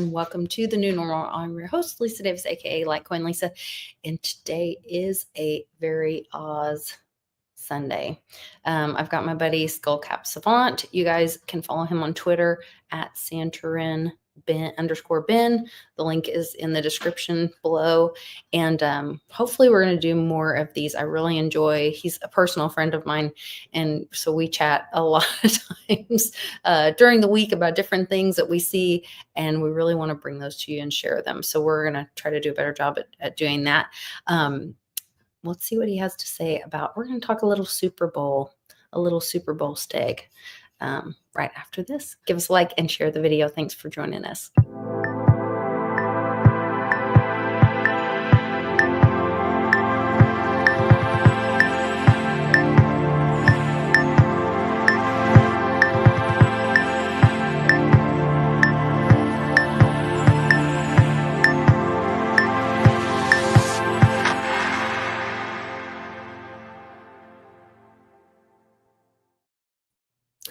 everyone. Welcome to the new normal. I'm your host, Lisa Davis, aka Litecoin Lisa, and today is a very Oz Sunday. I've got my buddy Skullcap SaVant. You guys can follow him on Twitter at Santorin Ben_Ben. The link is in the description below. And hopefully we're going to do more of these. I really enjoy, he's a personal friend of mine. And so we chat a lot of times during the week about different things that we see. And we really want to bring those to you and share them. So we're going to try to do a better job at doing that. Let's see what he has to say about, we're going to talk a little Super Bowl stag. Right after this. Give us a like and share the video. Thanks for joining us.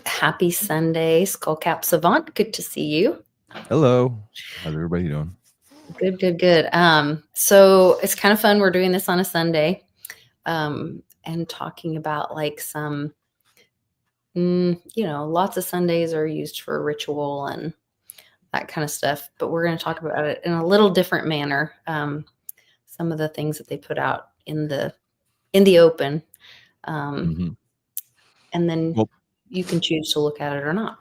Happy Sunday, Skullcap SaVant. Good to see you. Hello. How's everybody doing? Good. So it's kind of fun. We're doing this on a Sunday and talking about like some, lots of Sundays are used for ritual and that kind of stuff. But we're going to talk about it in a little different manner. Some of the things that they put out in the open. And then you can choose to look at it or not.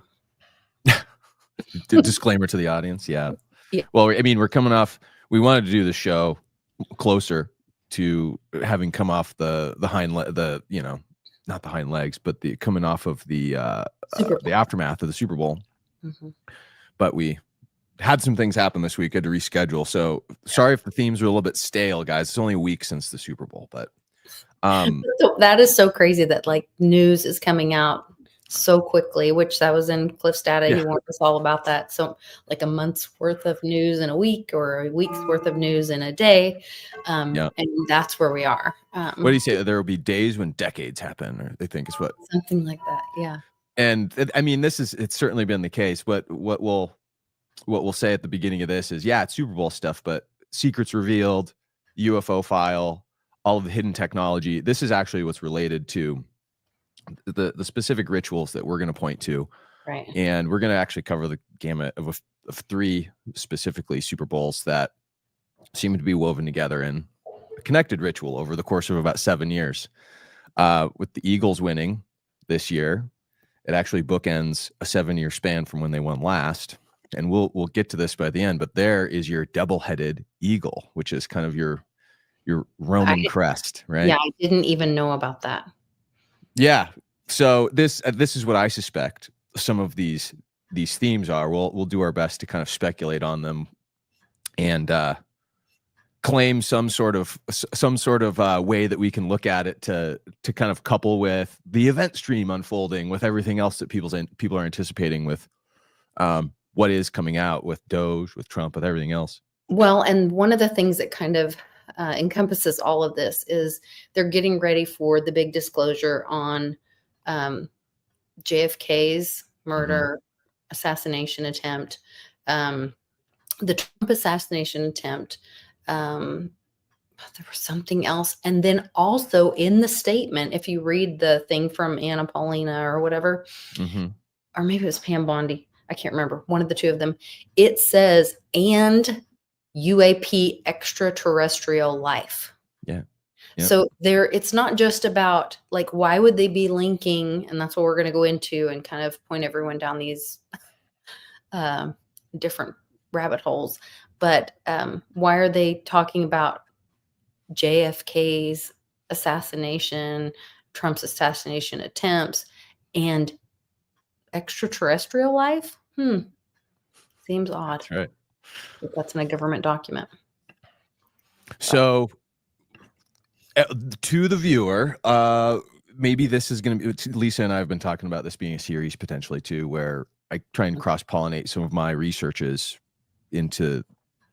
Disclaimer to the audience. Yeah. Well, I mean, we're coming off, we wanted to do the show closer to having come off the hind leg, not the hind legs, but the coming off of the aftermath of the Super Bowl. But we had some things happen this week, had to reschedule. So sorry if the themes are a little bit stale, guys. It's only a week since the Super Bowl, but that is so crazy that like news is coming out so quickly, which that was in Cliff's data. He warned us all about that. So like a month's worth of news in a week or a week's worth of news in a day. And that's where we are. What do you say? There will be days when decades happen, or they think is what? Something like that. Yeah. And I mean, it's certainly been the case, but what we'll say at the beginning of this is, it's Super Bowl stuff, but secrets revealed, UFO file, all of the hidden technology. This is actually what's related to the specific rituals that we're going to point to. Right. And we're going to actually cover the gamut of three specifically Super Bowls that seem to be woven together in a connected ritual over the course of about 7 years. With the Eagles winning this year, it actually bookends a 7-year span from when they won last. And we'll get to this by the end, but there is your double-headed eagle, which is kind of your Roman crest, right? Yeah, I didn't even know about that. Yeah. So this is what I suspect some of these themes are. We'll do our best to kind of speculate on them and claim some sort of way that we can look at it to kind of couple with the event stream unfolding with everything else that people are anticipating with what is coming out with Doge, with Trump, with everything else. Well, and one of the things that kind of encompasses all of this is they're getting ready for the big disclosure on JFK's murder, assassination attempt, the Trump assassination attempt. There was something else. And then also in the statement, if you read the thing from Anna Paulina or whatever, or maybe it was Pam Bondi, I can't remember, one of the two of them, it says, and UAP extraterrestrial life. Yeah. So it's not just about like, why would they be linking? And that's what we're going to go into and kind of point everyone down these different rabbit holes. But why are they talking about JFK's assassination, Trump's assassination attempts, and extraterrestrial life? Seems odd. That's right. If that's in a government document. So to the viewer, maybe this is going to be, Lisa and I have been talking about this being a series potentially too, where I try and cross-pollinate some of my researches into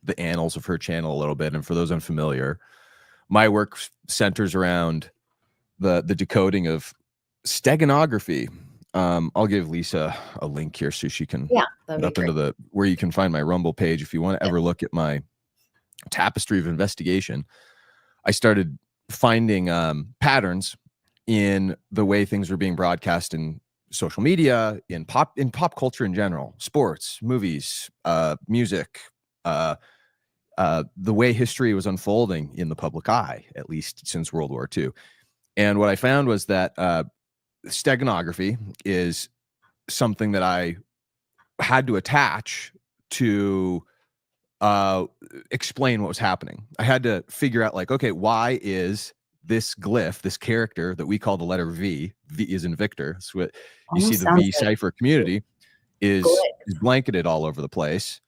the annals of her channel a little bit. And for those unfamiliar, my work centers around the decoding of steganography, I'll give Lisa a link here so she can that'd get up be into great. where you can find my Rumble page. If you want to ever look at my tapestry of investigation, I started finding patterns in the way things were being broadcast in social media, in pop culture in general, sports, movies, music, the way history was unfolding in the public eye, at least since World War II. And what I found was that steganography is something that I had to attach to explain what was happening. I had to figure out, like, okay, why is this glyph, this character that we call the letter V is in Victor. So what you see, the V cipher community is blanketed all over the place.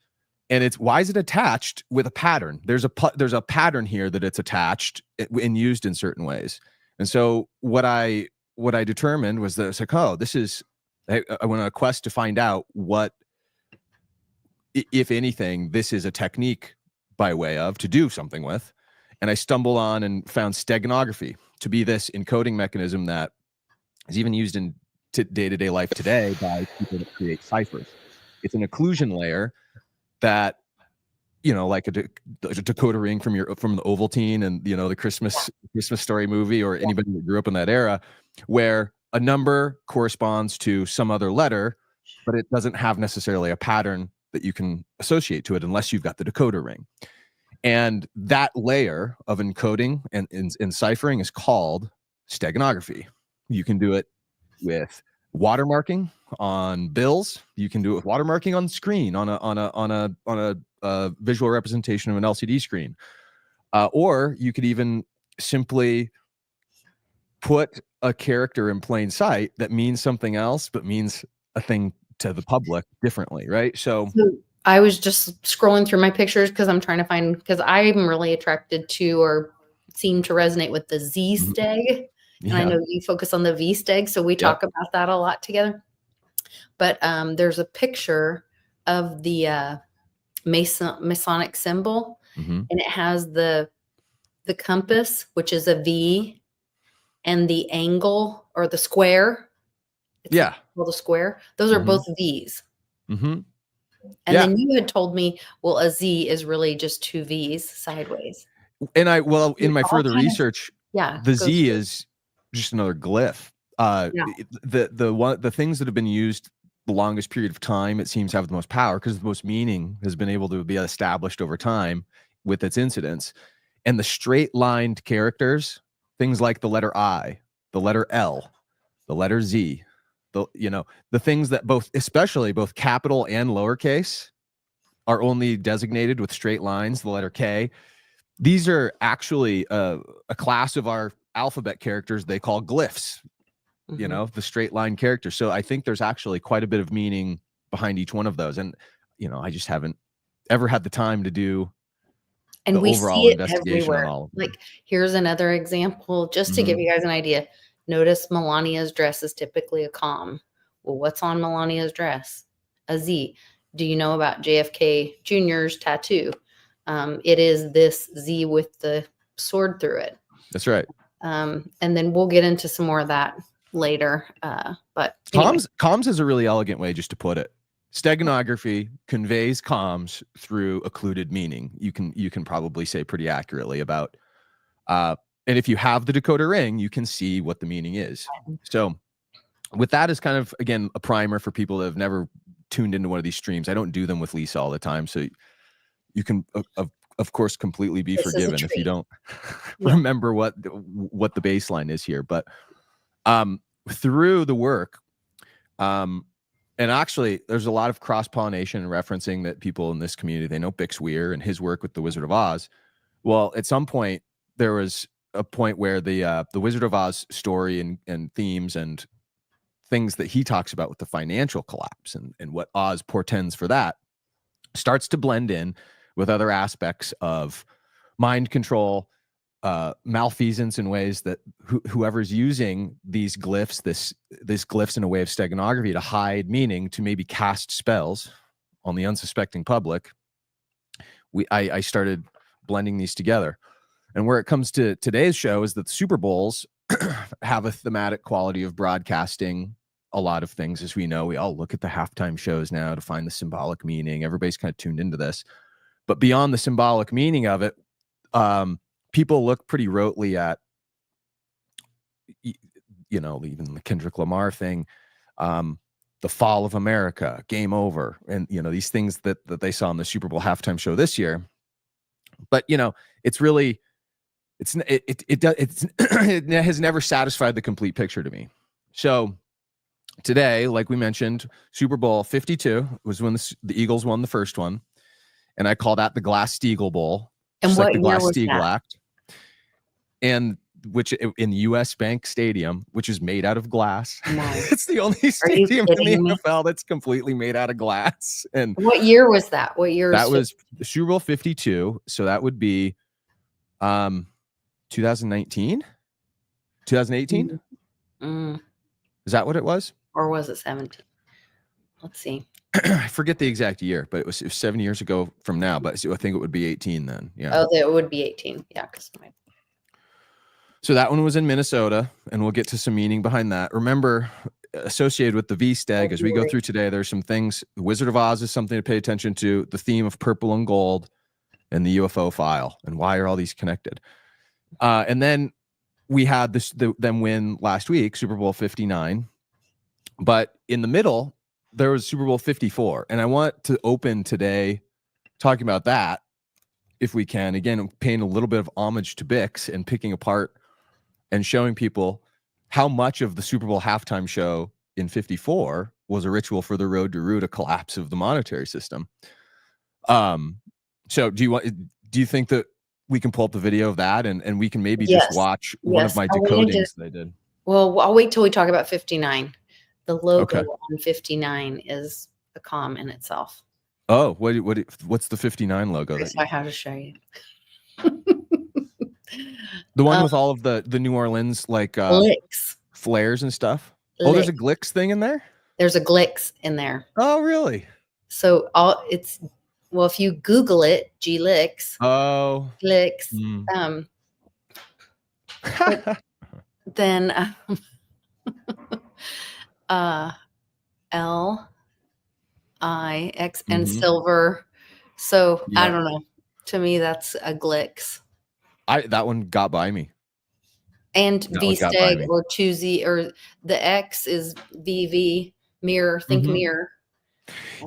And it's, why is it attached with a pattern? There's a pattern here that it's attached and used in certain ways. And so what I determined was that it's like, oh, this is, I went on a quest to find out what, if anything, this is a technique by way of to do something with. And I stumbled on and found steganography to be this encoding mechanism that is even used in day-to-day life today by people that create ciphers. It's an occlusion layer that, you know, like a decoder ring from the Ovaltine and, you know, the Christmas Story movie, or anybody that grew up in that era, where a number corresponds to some other letter, but it doesn't have necessarily a pattern that you can associate to it unless you've got the decoder ring. And that layer of encoding and ciphering is called steganography. You can do it with watermarking on bills. You can do it with watermarking on screen, on a visual representation of an LCD screen, or you could even simply put a character in plain sight that means something else, but means a thing to the public differently, right? So I was just scrolling through my pictures because I'm trying to find, because I'm really attracted to, or seem to resonate with, the Z steg. And I know you focus on the V steg, so we talk about that a lot together. But there's a picture of the Masonic symbol, and it has the compass, which is a V, and the angle, or the square. It's called the square. Those are both V's. And then you had told me, well, a Z is really just two V's sideways. And in my further research, the Z is just another glyph. The things that have been used the longest period of time, it seems, have the most power because the most meaning has been able to be established over time with its incidence. And the straight lined characters, things like the letter I, the letter L, the letter Z, the things that especially both capital and lowercase are only designated with straight lines, the letter K. These are actually a class of our alphabet characters they call glyphs, you know, the straight line characters. So I think there's actually quite a bit of meaning behind each one of those. And, you know, I just haven't ever had the time to do the overall investigation on all of them. Like, here's another example, just to give you guys an idea. Notice Melania's dress is typically a comm. Well, what's on Melania's dress? A Z. Do you know about JFK Jr.'s tattoo? It is this Z with the sword through it. That's right. And then we'll get into some more of that later. But anyway. Comms is a really elegant way just to put it. Steganography conveys comms through occluded meaning. You can probably say pretty accurately about, and if you have the decoder ring, you can see what the meaning is. So with that as kind of, again, a primer for people that have never tuned into one of these streams. I don't do them with Lisa all the time. So you can, of course, completely be forgiven if you don't remember what the baseline is here. But through the work, and actually, there's a lot of cross-pollination and referencing that people in this community, they know Bix Weir and his work with the Wizard of Oz. Well, at some point, there was a point where the Wizard of Oz story and themes and things that he talks about with the financial collapse and what Oz portends for that starts to blend in with other aspects of mind control, malfeasance in ways that whoever's using these glyphs, this glyphs in a way of steganography to hide meaning, to maybe cast spells on the unsuspecting public. I started blending these together. And where it comes to today's show is that the Super Bowls have a thematic quality of broadcasting a lot of things, as we know. We all look at the halftime shows now to find the symbolic meaning. Everybody's kind of tuned into this. But beyond the symbolic meaning of it, people look pretty rotely at, even the Kendrick Lamar thing, the fall of America, game over, and these things that they saw in the Super Bowl halftime show this year. But it's really, it has never satisfied the complete picture to me. So today, like we mentioned, Super Bowl 52 was when the Eagles won the first one, and I call that the Glass-Steagall Bowl. And what like the year was Glass-Steagall that? Act, and which in U.S. Bank Stadium, which is made out of glass. Nice. It's the only stadium in the NFL that's completely made out of glass. And what year was that? What year? That was Super Bowl 52. So that would be 2019, 2018. Is that what it was? Or was it 17? Let's see. I forget the exact year, but it was 7 years ago from now. But I think it would be 18 then. Yeah. Oh, it would be 18. Yeah, because so that one was in Minnesota, and we'll get to some meaning behind that. Remember, associated with the V-Stag, as we go through today, there's some things. The Wizard of Oz is something to pay attention to. The theme of purple and gold, and the UFO file, and why are all these connected? And then we had them win last week, Super Bowl 59. But in the middle, there was Super Bowl 54, and I want to open today talking about that, if we can. Again, paying a little bit of homage to Bix and picking apart and showing people how much of the Super Bowl halftime show in 54 was a ritual for the road to root a collapse of the monetary system. So do you think that we can pull up the video of that and we can maybe just watch one of my decodings they did? Well, I'll wait till we talk about 59. The logo on 59 is a comm in itself. Oh, what's the 59 logo? I have to show you. The one with all of the New Orleans Glicks flares and stuff. Oh, there's a Glicks thing in there? There's a Glicks in there. Oh, really? So if you Google it, G-Licks. Oh. Glicks. Then L-I-X and silver. So I don't know. To me, that's a Glicks. That one got by me. And V-Stag or Choosy, or the X is VV, mirror, think mirror.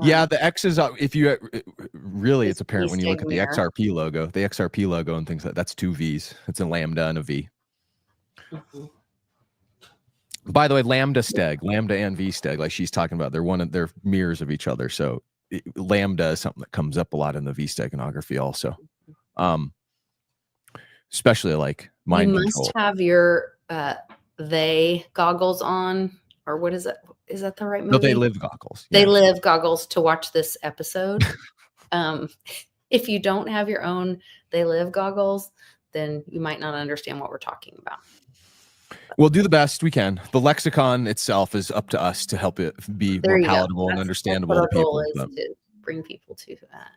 Yeah, the X is, if you really, it's apparent when you look at the XRP logo, and things like that's two V's. It's a lambda and a V. By the way, lambda and V-Stag, like she's talking about, they're mirrors of each other. So lambda is something that comes up a lot in the V-Steganography also. Especially like mind control. You must have your they goggles on, or what is it? Is that the right movie? No, They Live goggles. They Live goggles to watch this episode. If you don't have your own They Live goggles, then you might not understand what we're talking about. We'll do the best we can. The lexicon itself is up to us to help it be more palatable and understandable to people. To bring people to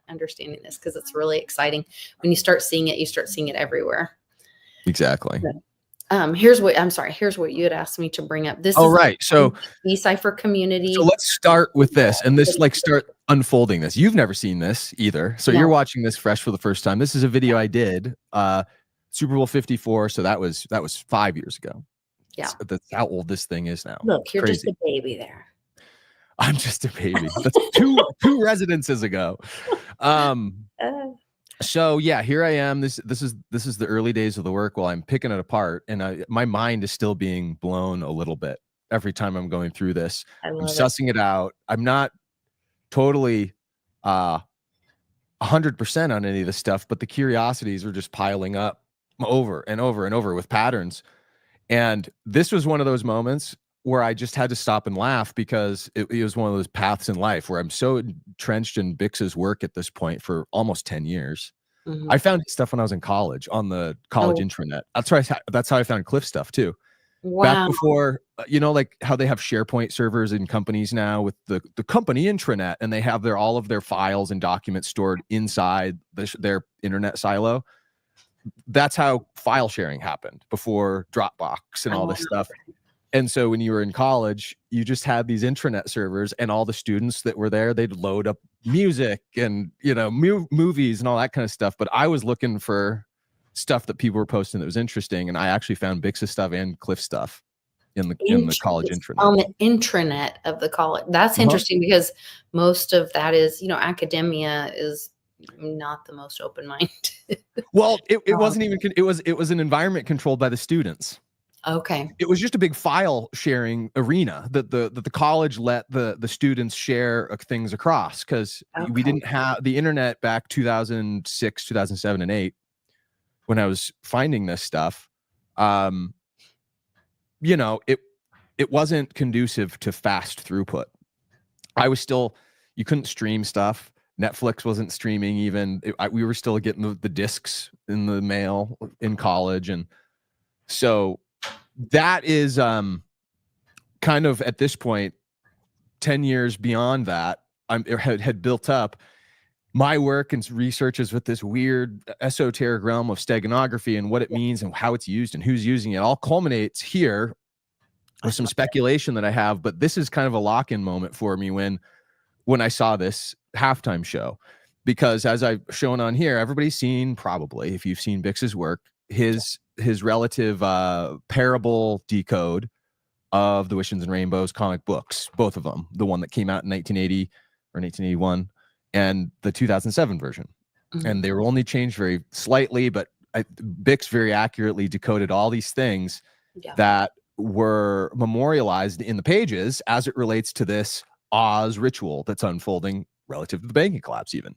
understanding this, because it's really exciting. When you start seeing it, you start seeing it everywhere. Exactly. Here's what you had asked me to bring up. This So Decipher community. So let's start with this, and start unfolding this. You've never seen this either, so you're watching this fresh for the first time. This is a video I did Super Bowl 54. So that was 5 years ago. Yeah, so that's how old this thing is now. Look, you're just a baby there. I'm just a baby. That's two residences ago. So yeah, here I am. This is the early days of the work while I'm picking it apart, and my mind is still being blown a little bit every time I'm going through this. I'm sussing it out. I'm not totally 100% on any of this stuff, but the curiosities are just piling up over and over and over with patterns. And this was one of those moments where I just had to stop and laugh, because it was one of those paths in life where I'm so entrenched in Bix's work at this point for almost 10 years. I found stuff when I was in college on the college intranet. That's how I found Cliff stuff too. Wow. Back before, like how they have SharePoint servers in companies now with the company intranet, and they have all of their files and documents stored inside their internet silo. That's how file sharing happened before Dropbox and all this stuff. And so when you were in college, you just had these intranet servers, and all the students that were there, they'd load up music and, you know, movies and all that kind of stuff. But I was looking for stuff that people were posting that was interesting, and I actually found Bix's stuff and Cliff stuff in the college intranet. On the intranet of the college. That's interesting because most of that is, you know, academia is not the most open-minded. Well, it wasn't even, it was an environment controlled by the students. Okay. It was just a big file sharing arena that the college let the students share things across, because we didn't have the internet back 2006, 2007, and 2008 when I was finding this stuff. You know, it wasn't conducive to fast throughput. You couldn't stream stuff. Netflix wasn't streaming even. We were still getting the discs in the mail in college. And so that is kind of, at this point, 10 years beyond that, had built up my work and researches with this weird esoteric realm of steganography and what it means and how it's used and who's using it. All culminates here with some speculation that I have, but this is kind of a lock-in moment for me when I saw this halftime show, because as I've shown on here, everybody's seen, probably, if you've seen Bix's work, his relative parable decode of the Wishes and Rainbows comic books, both of them, the one that came out in 1980 or 1981 and the 2007 version. And they were only changed very slightly, but Bix very accurately decoded all these things that were memorialized in the pages as it relates to this Oz ritual that's unfolding relative to the banking collapse even,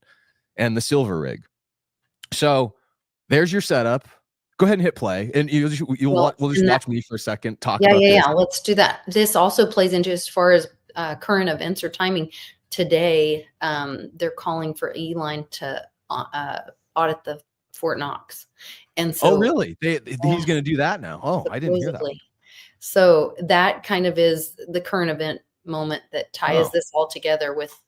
and the silver rig. So there's your setup. Go ahead and hit play, and we'll just watch me for a second talk about this. Yeah, let's do that. This also plays into, as far as current events or timing. Today, they're calling for E-Line to audit the Fort Knox. And so, really? He's going to do that now? Oh, I didn't hear that. So that kind of is the current event moment that ties this all together with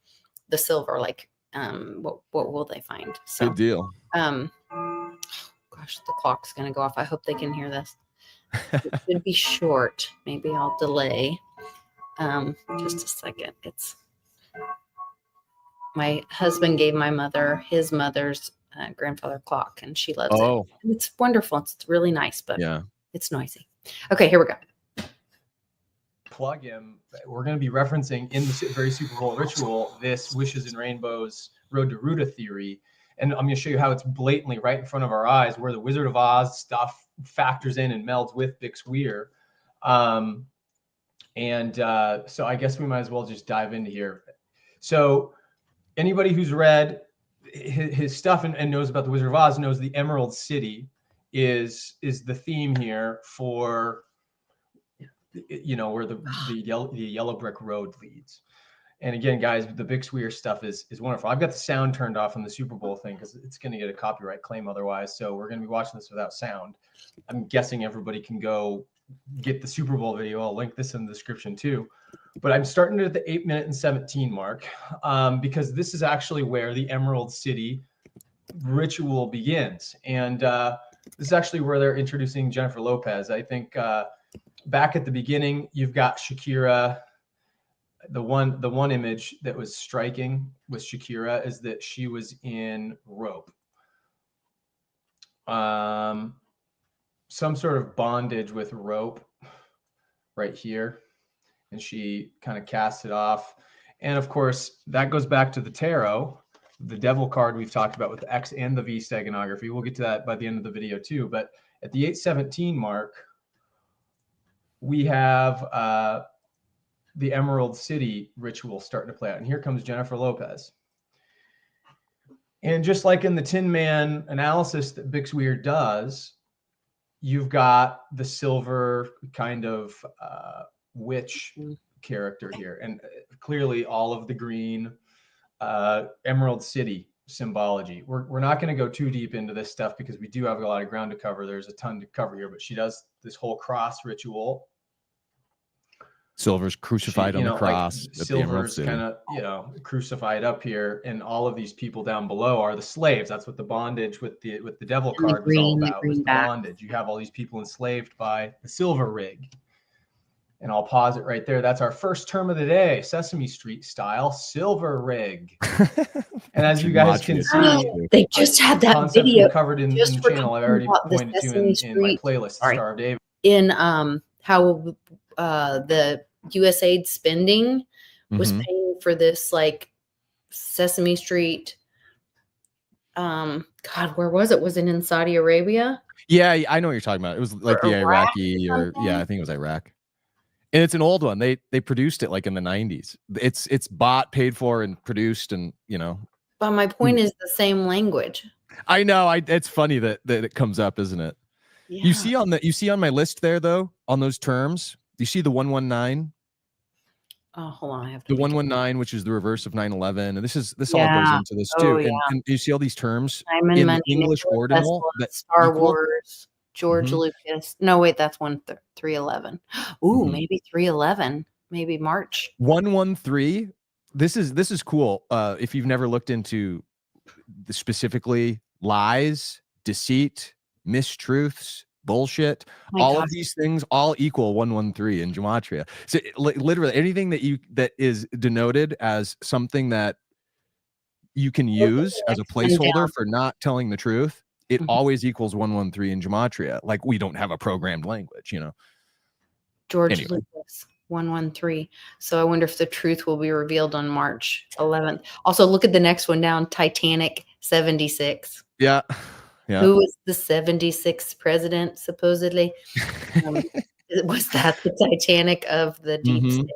the silver. Like, what will they find? So, good deal. Gosh, the clock's going to go off. I hope they can hear this. It should be short. Maybe I'll delay. Just a second. It's my husband gave my mother his mother's grandfather clock, and she loves it. It's wonderful. It's really nice, but it's noisy. Okay, here we go. Plug-in, we're going to be referencing in the very Super Bowl ritual this Wishes and Rainbows Road to Ruta theory. And I'm going to show you how it's blatantly right in front of our eyes, where the Wizard of Oz stuff factors in and melds with Bix Weir. So I guess we might as well just dive into here. So anybody who's read his stuff and knows about the Wizard of Oz knows the Emerald City is the theme here for, you know, where the yellow brick road leads. And again, guys, the Bix Weir stuff is wonderful. I've got the sound turned off on the Super Bowl thing because it's going to get a copyright claim otherwise. So we're going to be watching this without sound. I'm guessing everybody can go get the Super Bowl video. I'll link this in the description too. But I'm starting at the 8-minute and 17 mark because this is actually where the Emerald City ritual begins. And this is actually where they're introducing Jennifer Lopez. I think back at the beginning, you've got Shakira. The one image that was striking with Shakira is that she was in rope, some sort of bondage with rope right here, and she kind of casts it off. And of course, that goes back to the tarot, the devil card we've talked about with the X and the V steganography. We'll get to that by the end of the video too. But at the 8:17 mark, we have the Emerald City ritual starting to play out. And here comes Jennifer Lopez. And just like in the Tin Man analysis that Bix Weir does, you've got the silver kind of witch character here. And clearly all of the green Emerald City symbology. We're not going to go too deep into this stuff because we do have a lot of ground to cover. There's a ton to cover here, but she does this whole cross ritual. Silver's crucified on the cross. Like Silver's kind of, crucified up here, and all of these people down below are the slaves. That's what the bondage with the devil card was all about. Was the bondage. You have all these people enslaved by the silver rig. And I'll pause it right there. That's our first term of the day, Sesame Street style, silver rig. And as you guys can see, they just had the that concepts video. we covered in the channel. I've already pointed to in my playlist, The Star of David. In how the USAID spending was paying for this, like Sesame Street. God, where was it? Was it in Saudi Arabia? Yeah, I know what you're talking about. It was like the Iraqi, or yeah, I think it was Iraq. And it's an old one. They produced it like in the 90s. It's bought, paid for, and produced, and you know. But my point is the same language. I know. It's funny that it comes up, isn't it? Yeah. You see on my list there though, on those terms, you see the 119. Oh, hold on. I have to. The 119, which is the reverse of 9/11, and this all goes into this too. And you see all these terms in the English ordinal, that Star Wars, George Lucas. No, wait, that's 311. Ooh, maybe 311. Maybe March. 113. This is cool. If you've never looked into specifically lies, deceit, mistruths, bullshit, of these things all equal 113 in gematria. So literally anything that is denoted as something that you can use as a placeholder for not telling the truth, it always equals 113 in gematria. Like, we don't have a programmed language, you know. George Lucas 113. So I wonder if the truth will be revealed on March 11th. Also, look at the next one down, Titanic 76. Yeah. Yeah. Who was the 76th president, supposedly? Was that the Titanic of the deep state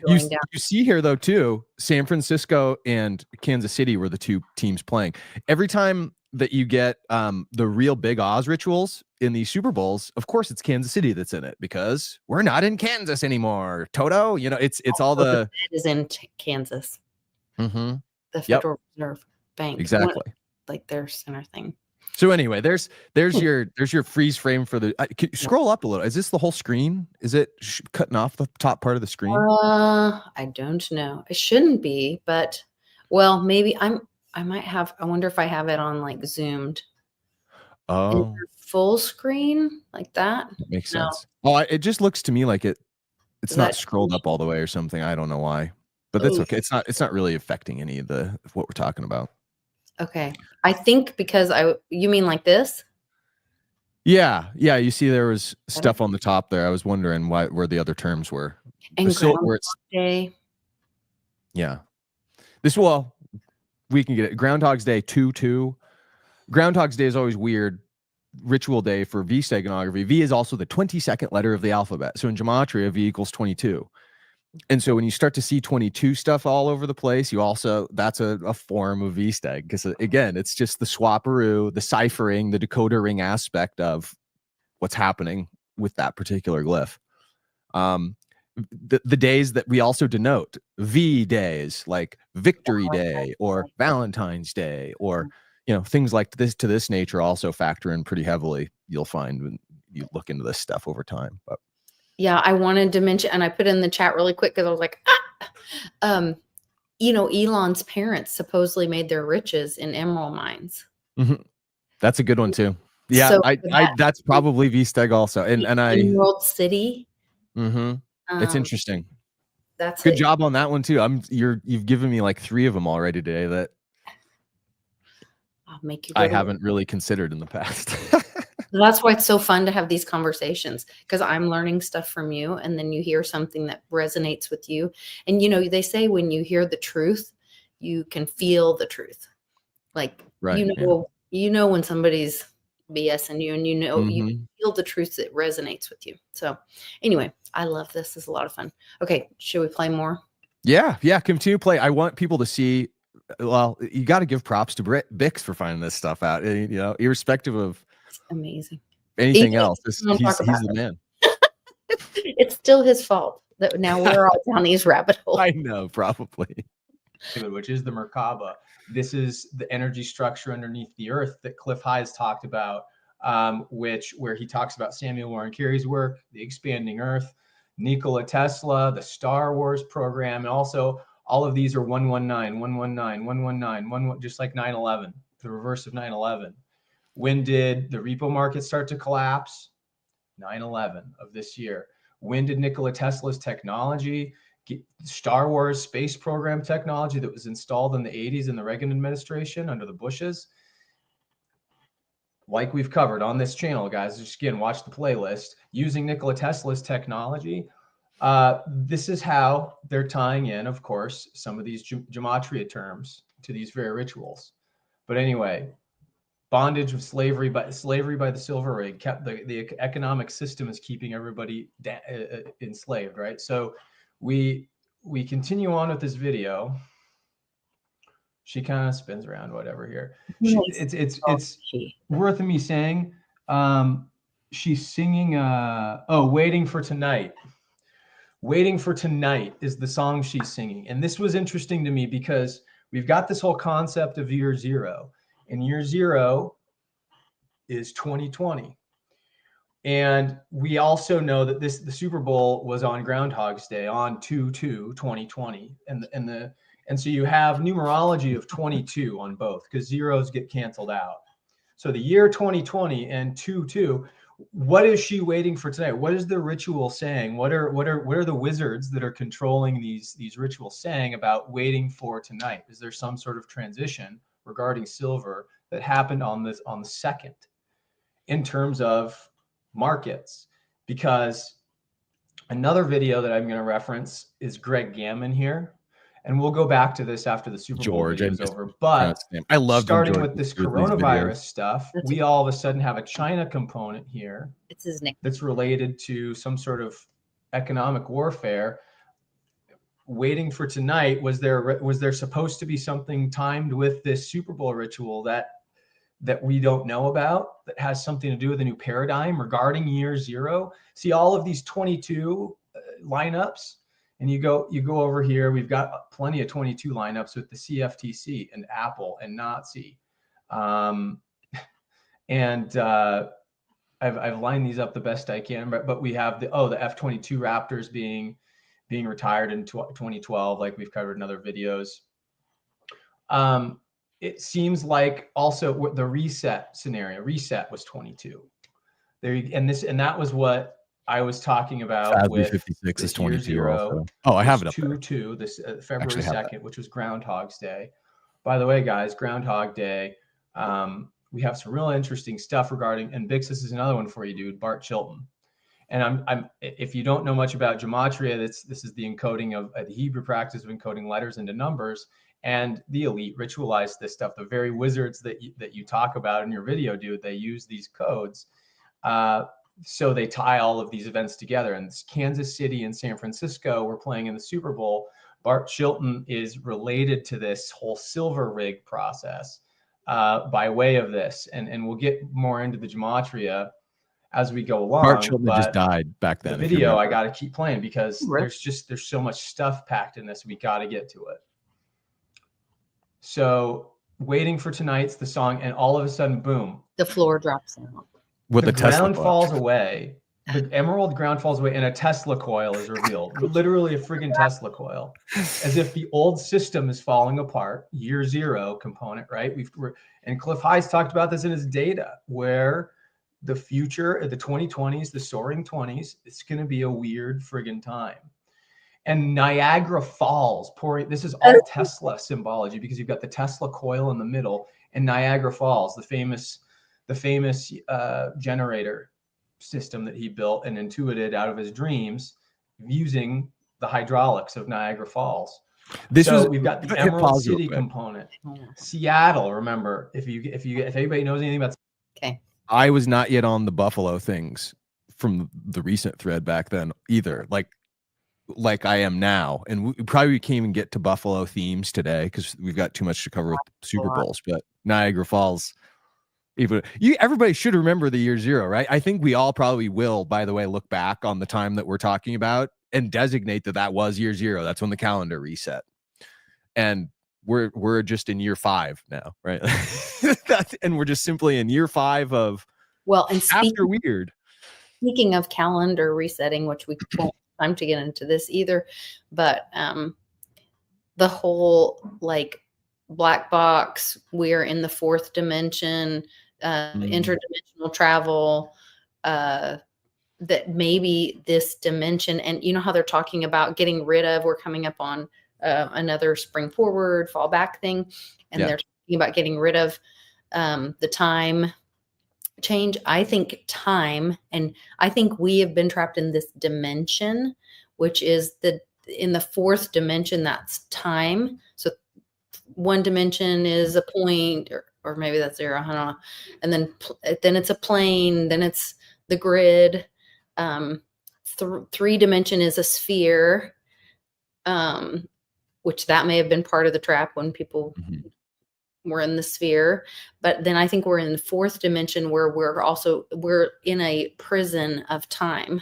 going down? You see here, though, too, San Francisco and Kansas City were the two teams playing. Every time that you get the real Big Oz rituals in these Super Bowls, of course, it's Kansas City that's in it, because we're not in Kansas anymore. Toto, you know, it's all the Fed is in Kansas. The Federal Reserve Bank. Exactly. Like their center thing. So anyway, there's your freeze frame for the. Scroll up a little. Is this the whole screen? Is it cutting off the top part of the screen? I don't know. It shouldn't be, but well, maybe I might have. I wonder if I have it on like zoomed. Oh, full screen like that. That makes sense. Oh, it just looks to me like it's not scrolled up all the way or something. I don't know why, but that's okay. It's not really affecting any of what we're talking about. Okay. I think because you mean like this? Yeah. You see there was stuff on the top there. I was wondering where the other terms were. And Groundhog Day. Yeah. We can get it. Groundhog's Day 2-2. Groundhog's Day is always weird. Ritual day for V steganography. V is also the 22nd letter of the alphabet. So in gematria, V equals 22. And so when you start to see 22 stuff all over the place, that's a form of V-steg, because again, it's just the swapperoo, the ciphering, the decoder ring aspect of what's happening with that particular glyph. The days that we also denote, V days, like Victory Day or Valentine's Day, or things like this to this nature also factor in pretty heavily, you'll find when you look into this stuff over time. But yeah, I wanted to mention, and I put it in the chat really quick because I was like, Elon's parents supposedly made their riches in emerald mines. That's a good one too. Yeah, so that's probably V-steg also, and Emerald City. It's interesting. That's good job on that one too. You've given me like 3 of them already today that I'll make you. I haven't really considered in the past. That's why it's so fun to have these conversations, because I'm learning stuff from you, and then you hear something that resonates with you. And they say when you hear the truth, you can feel the truth. Like when somebody's BSing you, and you feel the truth that resonates with you. So anyway, I love this. This is a lot of fun. Okay, should we play more? Yeah, continue to play. I want people to see. Well, you got to give props to Bix for finding this stuff out. Irrespective of amazing anything else, he's the man. It's still his fault that now we're all down these rabbit holes. I know, probably. Which is the Merkaba. This is the energy structure underneath the earth that Cliff Highs talked about, where he talks about Samuel Warren Carey's work, the expanding earth, Nikola Tesla, the Star Wars program, and also all of these are 119, 119, 119, just like 9/11, the reverse of 9/11. When did the repo market start to collapse? 9/11 of this year. When did Nikola Tesla's technology, Star Wars space program technology that was installed in the 80s in the Reagan administration under the Bushes, like we've covered on this channel, guys, just again, watch the playlist, using Nikola Tesla's technology. This is how they're tying in, of course, some of these gematria terms to these very rituals. But anyway, bondage of slavery by the silver rig kept the economic system is keeping everybody enslaved, right? So we continue on with this video. She kind of spins around, whatever here. It's worth me saying. She's singing. Waiting for Tonight. Waiting for Tonight is the song she's singing, and this was interesting to me because we've got this whole concept of year zero, and year zero is 2020. And we also know that the Super Bowl was on Groundhog's Day on 2/2/2020, and so you have numerology of 22 on both because zeros get canceled out. So the year 2020 and 2/2. What is she waiting for tonight? What is the ritual saying? What are the wizards that are controlling these rituals saying about waiting for tonight? Is there some sort of transition regarding silver that happened on the 2nd in terms of markets? Because another video that I'm going to reference is Greg Gammon here. And we'll go back to this after the Super Bowl video is over. But I love starting with this coronavirus stuff, we all of a sudden have a China component here. It's his nickname. That's related to some sort of economic warfare. Waiting for tonight, was there supposed to be something timed with this Super Bowl ritual that we don't know about, that has something to do with a new paradigm regarding year zero? See all of these 22 lineups. And you go over here, we've got plenty of 22 lineups with the CFTC and Apple and Nazi. I've lined these up the best I can, but we have the F-22 Raptors being retired in 2012, like we've covered in other videos. It seems like also the reset scenario, reset was 22. And that was what I was talking about with 56 is 22 also. I have it up 2/2, this February 2nd, which was Groundhog's Day. By the way, guys, Groundhog Day, we have some real interesting stuff regarding, and Bix, this is another one for you, dude, Bart Chilton. And I'm if you don't know much about gematria, this is the encoding of the Hebrew practice of encoding letters into numbers, and the elite ritualize this stuff. The very wizards that you talk about in your video, dude, they use these codes. So they tie all of these events together. And Kansas City and San Francisco were playing in the Super Bowl. Bart Chilton is related to this whole silver rig process by way of this. And we'll get more into the gematria as we go along. Bart Chilton just died back then. The video I got to keep playing because there's so much stuff packed in this. We got to get to it. So Waiting for Tonight's the song, and all of a sudden, boom. The floor drops out. With the ground falls away, the emerald ground falls away, and a Tesla coil is revealed. Literally a friggin' Tesla coil, as if the old system is falling apart. Year zero component, right? And Cliff High's talked about this in his data, where the future, the 2020s, the soaring 20s, it's going to be a weird friggin' time. And Niagara Falls pouring. This is all Tesla symbology because you've got the Tesla coil in the middle, and Niagara Falls, the famous generator system that he built and intuited out of his dreams using the hydraulics of Niagara Falls. We've got the Emerald City component. Seattle, remember, if anybody knows anything about. Okay. I was not yet on the Buffalo things from the recent thread back then either. Like I am now, and we probably can't even get to Buffalo themes today because we've got too much to cover with Super Bowls. But Niagara Falls. Everybody should remember the year zero, right? I think we all probably will, by the way, look back on the time that we're talking about and designate that was year zero. That's when the calendar reset. And we're just in year 5 now, right? And we're just simply in year 5 of and after weird. Speaking of calendar resetting, which we won't have time to get into this either, but the whole black box, we're in the 4th dimension, interdimensional travel, that maybe this dimension, and you know how they're talking about getting rid of, we're coming up on another spring forward, fall back thing, and they're talking about getting rid of the time change. I think time, and I think we have been trapped in this dimension, which is in the fourth dimension, that's time. So one dimension is a point, or maybe that's zero, I don't know. And then it's a plane, then it's the grid. 3 dimension is a sphere, which that may have been part of the trap when people were in the sphere. But then I think we're in the fourth dimension where we're in a prison of time.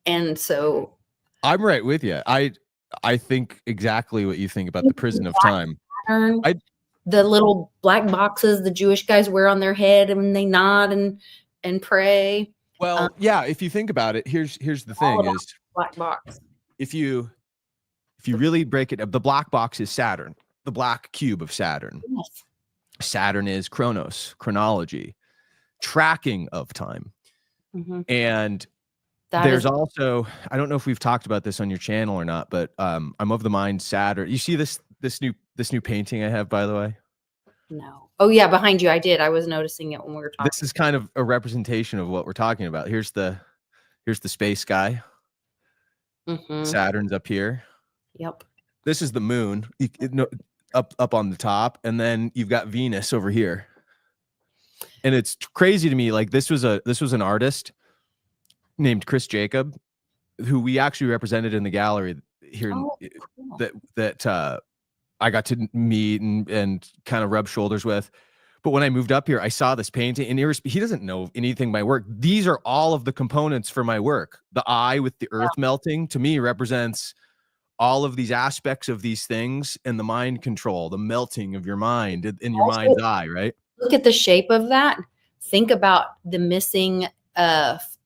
And so I'm right with you. I think exactly what you think about the prison of time. The little black boxes the Jewish guys wear on their head, and they nod and pray. Well, yeah, if you think about it, here's the thing is black box. If you really break it up, the black box is Saturn, the black cube of Saturn. Yes. Saturn is Chronos, chronology, tracking of time. And there's also, I don't know if we've talked about this on your channel or not, but I'm of the mind Saturn. You see this new painting I have, by the way? No. Oh yeah, behind you. I did. I was noticing it when we were talking. This is kind of a representation of what we're talking about. Here's the space guy. Saturn's up here. Yep. This is the moon up on the top, and then you've got Venus over here. And it's crazy to me. Like this was an artist named Chris Jacob, who we actually represented in the gallery here. Cool. That I got to meet and kind of rub shoulders with. But when I moved up here, I saw this painting, and he doesn't know anything by work. These are all of the components for my work. The eye with the earth melting, to me, represents all of these aspects of these things, and the mind control, the melting of your mind in your mind's eye, right? Look at the shape of that. Think about the missing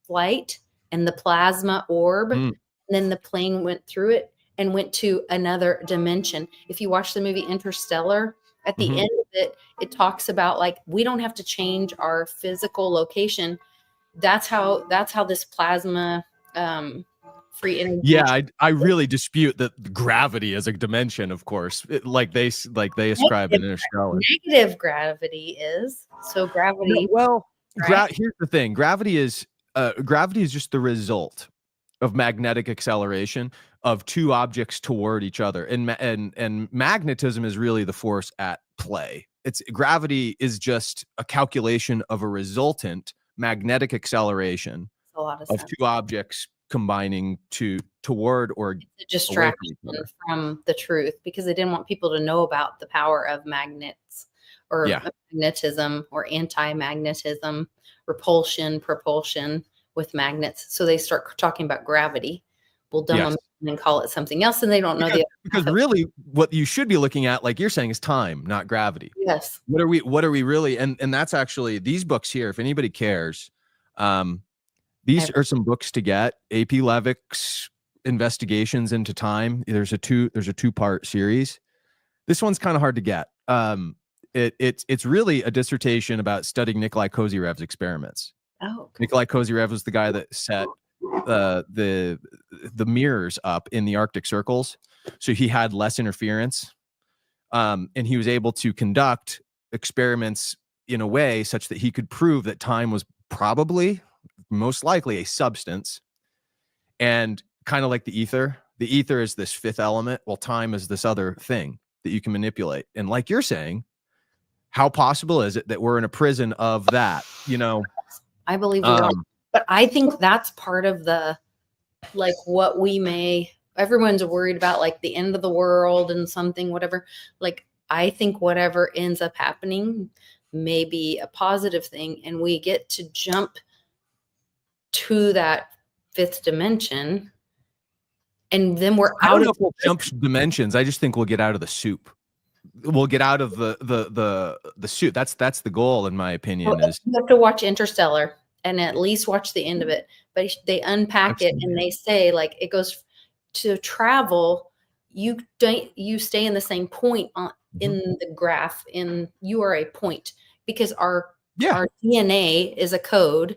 flight and the plasma orb. And then the plane went through it and went to another dimension. If you watch the movie Interstellar, at the end of it, it talks about like we don't have to change our physical location. That's how this plasma free energy. Yeah, I really dispute that gravity is a dimension, of course. Like they ascribe in Interstellar. Negative gravity is. So gravity. No, well, here's the thing. Gravity is just the result of magnetic acceleration of two objects toward each other, and magnetism is really the force at play. Gravity is just a calculation of a resultant magnetic acceleration of two objects combining toward or it's a distraction from the truth, because they didn't want people to know about the power of magnets or magnetism or anti-magnetism, repulsion, propulsion with magnets. So they start talking about gravity. We'll dumb them and call it something else, and they don't know because really what you should be looking at, like you're saying, is time, not gravity. Yes. What are we really, and that's actually these books here, if anybody cares. These are some books to get. AP Levick's Investigations into Time. There's a two-part series. This one's kind of hard to get. It's really a dissertation about studying Nikolai Kozyrev's experiments. Oh, okay. Nikolai Kozyrev was the guy that set the mirrors up in the Arctic circles, so he had less interference, and he was able to conduct experiments in a way such that he could prove that time was probably, most likely, a substance. And kind of like the ether is this fifth element, while time is this other thing that you can manipulate. And like you're saying, how possible is it that we're in a prison of that? I believe we are. But I think that's part of the, like, what everyone's worried about, like the end of the world and something, whatever. Like, I think whatever ends up happening may be a positive thing, and we get to jump to that fifth dimension, and then we're out. I don't know if we'll jump dimensions. I just think we'll get out of the soup. We'll get out of the soup. That's the goal, in my opinion. Is you have to watch Interstellar and at least watch the end of it. But they unpack it, and they say, like, it goes to travel. You stay in the same point in the graph. You are a point, because our DNA is a code,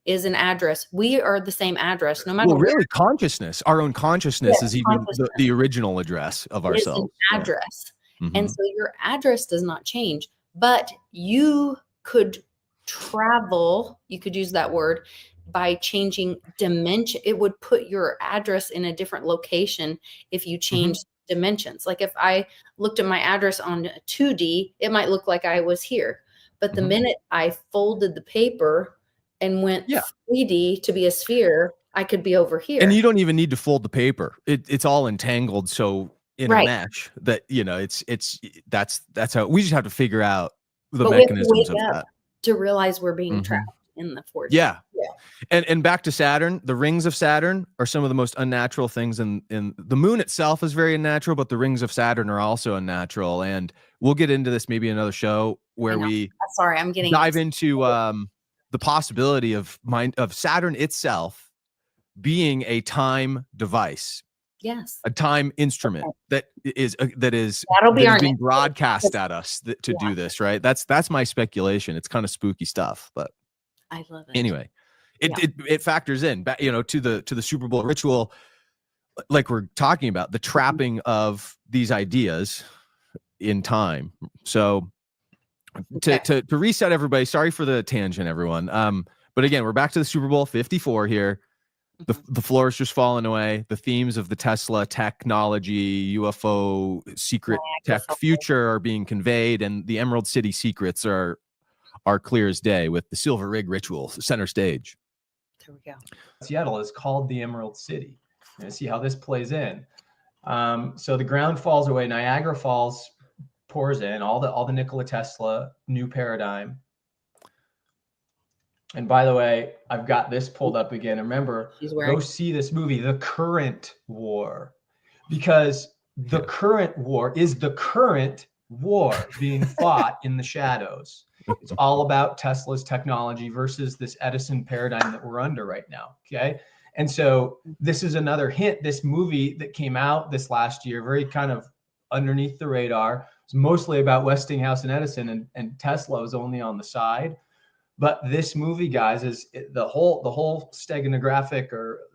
is an address. We are the same address, no matter Well, where really, consciousness, our own consciousness Yes, is even consciousness. the original address of It is an ourselves. address. Mhm. And so your address does not change, but you could travel, you could use that word, by changing dimension. It would put your address in a different location if you change dimensions. Like if I looked at my address on 2D, it might look like I was here. But the minute I folded the paper and went 3D to be a sphere, I could be over here. And you don't even need to fold the paper. It's all entangled so in a Right. mesh that, you know, that's how we just have to figure out the But we have to mechanisms wake of up that. to realize we're being trapped in the 4D. Yeah. And back to Saturn, the rings of Saturn are some of the most unnatural things in the moon itself is very unnatural, but the rings of Saturn are also unnatural. And we'll get into this maybe another show where we Sorry, I'm getting dive into the possibility of Saturn itself being a time device. Yes. A time instrument that is That'll be our being broadcast at us to do this, right? That's my speculation. It's kind of spooky stuff, but I love it. anyway, it factors in, you know, to the Super Bowl ritual, like we're talking about the trapping of these ideas in time. So to reset everybody, sorry for the tangent, everyone. But again, we're back to the Super Bowl 54 here. The floor is just falling away. The themes of the Tesla technology, UFO, secret tech future are being conveyed, and the Emerald City secrets are clear as day with the Silver Rig ritual center stage. There we go. Seattle is called the Emerald City. You're gonna see how this plays in. So the ground falls away. Niagara Falls pours in all the Nikola Tesla new paradigm. And by the way, I've got this pulled up again. Remember, go see this movie, The Current War, because the current war is the current war being fought in the shadows. It's all about Tesla's technology versus this Edison paradigm that we're under right now. Okay. And so this is another hint. This movie that came out this last year, very kind of underneath the radar, it's mostly about Westinghouse and Edison, and Tesla was only on the side. But this movie, guys, is the whole steganographic, or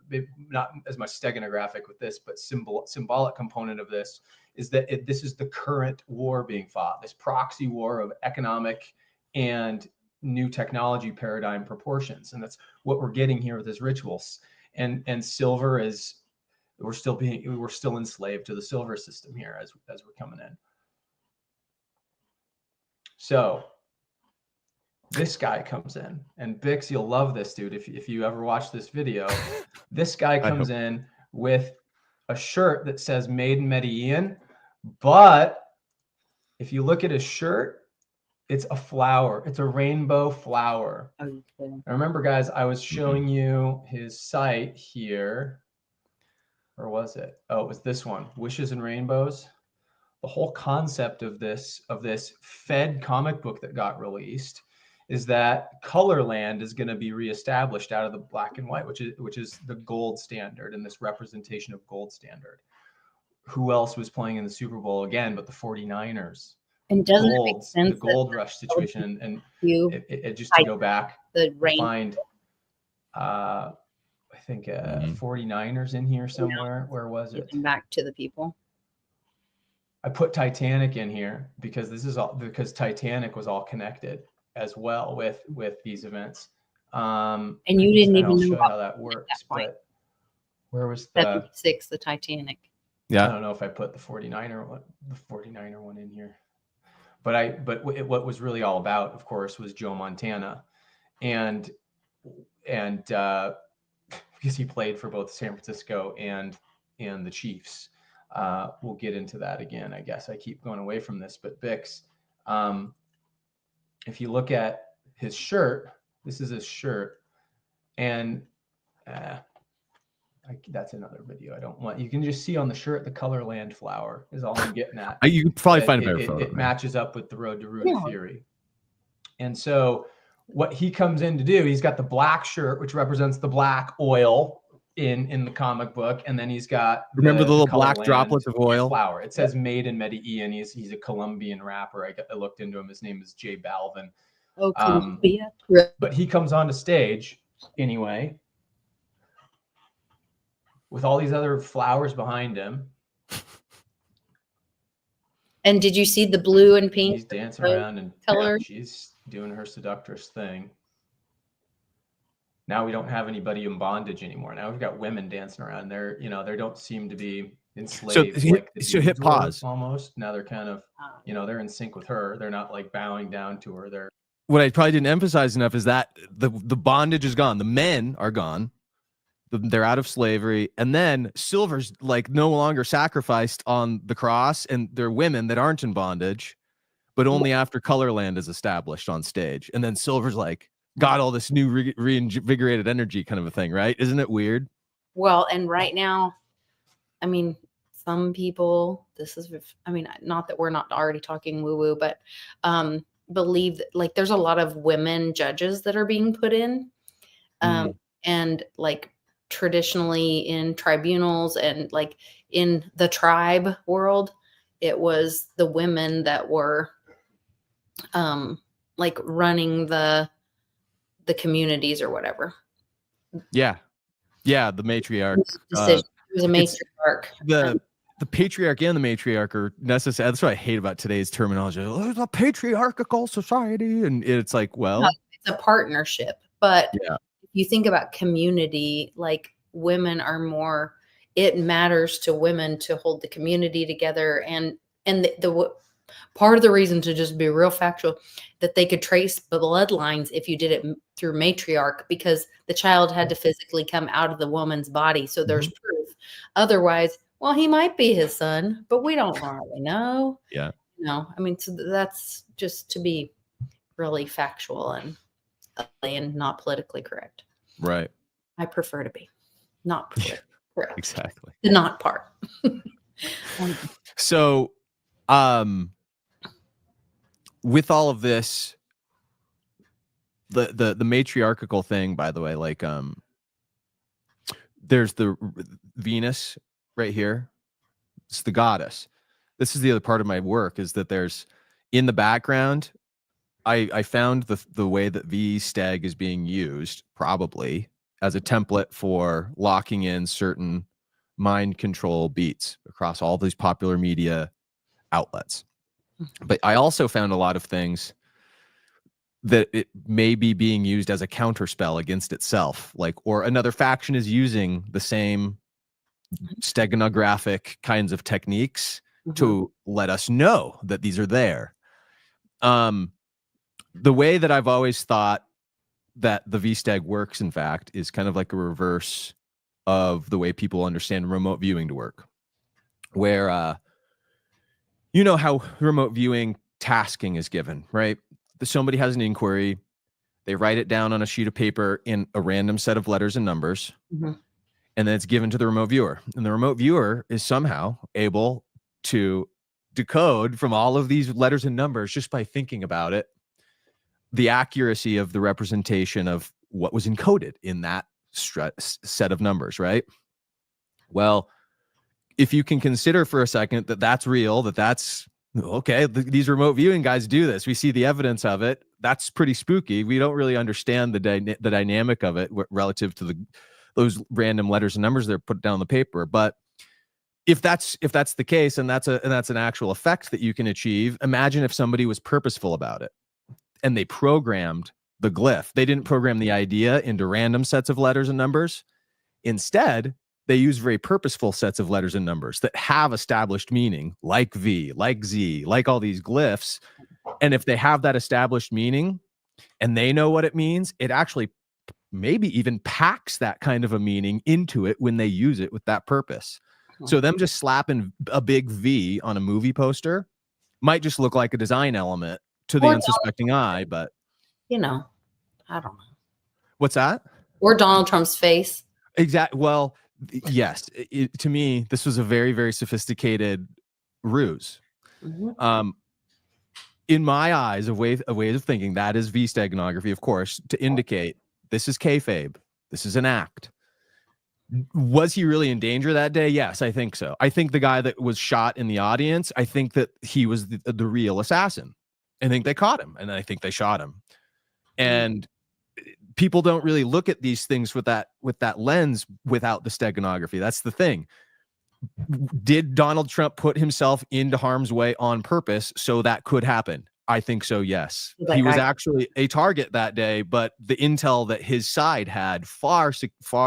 not as much steganographic with this, but symbolic component of this is that this is the current war being fought, this proxy war of economic and new technology paradigm proportions. And that's what we're getting here with this rituals. And silver is, we're still enslaved to the silver system here as we're coming in. So this guy comes in, and Bix, you'll love this, dude. If you ever watch this video, this guy comes in with a shirt that says "Made in Medellin," but if you look at his shirt, it's a flower. It's a rainbow flower. Okay. I remember, guys, I was showing you his site here, or was it? Oh, it was this one, Wishes and Rainbows. The whole concept of this Fed comic book that got released is that Colorland is going to be reestablished out of the black and white, which is the gold standard, and this representation of gold standard. Who else was playing in the Super Bowl again but the 49ers? And doesn't it make sense the gold rush situation? And it just to go back, find I think 49ers in here somewhere. Where was it? Back to the people. I put Titanic in here because Titanic was all connected as well with these events. And you didn't even know how that works. But where was the 76, the Titanic? Yeah, I don't know if I put the 49er one in here. But what was really all about, of course, was Joe Montana, and because he played for both San Francisco and the Chiefs. We'll get into that again. I guess I keep going away from this, but Bix, if you look at his shirt, this is his shirt, and that's another video. I don't want, you can just see on the shirt the Colorland flower is all I'm getting at. You can probably find a better photo. It matches up with the Road to Ruta theory. And so what he comes in to do, he's got the black shirt, which represents the black oil in the comic book, and then he's got the little black droplets of oil flower. It says "Made in Medellin." He's a Colombian rapper. I looked into him. His name is J Balvin. Oh, Colombia. But he comes onto stage, anyway, with all these other flowers behind him. And did you see the blue and pink? He's dancing around and color? she's doing her seductress thing. Now we don't have anybody in bondage anymore. Now we've got women dancing around. They're, they don't seem to be enslaved like the so dudes hit pause. were almost. Now they're kind of, they're in sync with her. They're not like bowing down to her. They're What I probably didn't emphasize enough is that the bondage is gone. The men are gone. They're out of slavery. And then Silver's like no longer sacrificed on the cross, and they're women that aren't in bondage, but only after Colorland is established on stage. And then Silver's like got all this new reinvigorated energy kind of a thing, right? Isn't it weird? Well, and right now, I mean, some people, not that we're not already talking woo-woo, but believe that, like, there's a lot of women judges that are being put in. And like traditionally in tribunals and like in the tribe world, it was the women that were like running the communities or whatever. Yeah, the matriarch. It was a matriarch. The patriarch and the matriarch are necessary. That's what I hate about today's terminology. Oh, it's a patriarchal society, and it's like, well, no, it's a partnership. But yeah, if you think about community, like women are more. It matters to women to hold the community together, and the part of the reason, to just be real factual, that they could trace the bloodlines if you did it through matriarch, because the child had to physically come out of the woman's body. So there's proof. Otherwise, well, he might be his son, but we don't really know. Yeah. No, I mean, so that's just to be really factual and not politically correct. Right. I prefer to be not politically correct. Exactly. The not part. So, with all of this, the matriarchal thing, by the way, like, there's the Venus right here. It's the goddess. This is the other part of my work, is that there's in the background, I found the way that V-Stag is being used probably as a template for locking in certain mind control beats across all these popular media outlets. But I also found a lot of things that it may be being used as a counterspell against itself, like, or another faction is using the same steganographic kinds of techniques to let us know that these are there. The way that I've always thought that the V-Stag works, in fact, is kind of like a reverse of the way people understand remote viewing to work, where you know how remote viewing tasking is given, right? Somebody has an inquiry, they write it down on a sheet of paper in a random set of letters and numbers, and then it's given to the remote viewer. And the remote viewer is somehow able to decode from all of these letters and numbers, just by thinking about it, the accuracy of the representation of what was encoded in that set of numbers, right? Well, if you can consider for a second that that's real, that's okay, these remote viewing guys do this. We see the evidence of it. That's pretty spooky. We don't really understand the dynamic of it relative to those random letters and numbers that are put down on the paper. But if that's the case, and that's an actual effect that you can achieve, imagine if somebody was purposeful about it and they programmed the glyph. They didn't program the idea into random sets of letters and numbers. Instead, they use very purposeful sets of letters and numbers that have established meaning, like V, like Z, like all these glyphs. And if they have that established meaning and they know what it means, it actually maybe even packs that kind of a meaning into it when they use it with that purpose. So them just slapping a big V on a movie poster might just look like a design element to the unsuspecting eye, but I don't know. What's that? Or Donald Trump's face. Exactly. Well, yes. To me, this was a very, very sophisticated ruse. In my eyes, a way of thinking, that is V-Steganography, of course, to indicate this is kayfabe. This is an act. Was he really in danger that day? Yes, I think so. I think the guy that was shot in the audience, I think that he was the real assassin. I think they caught him, and I think they shot him. And people don't really look at these things with that lens without the steganography. That's the thing. Did Donald Trump put himself into harm's way on purpose so that could happen? I think so, yes. He was actually a target that day, but the intel that his side had far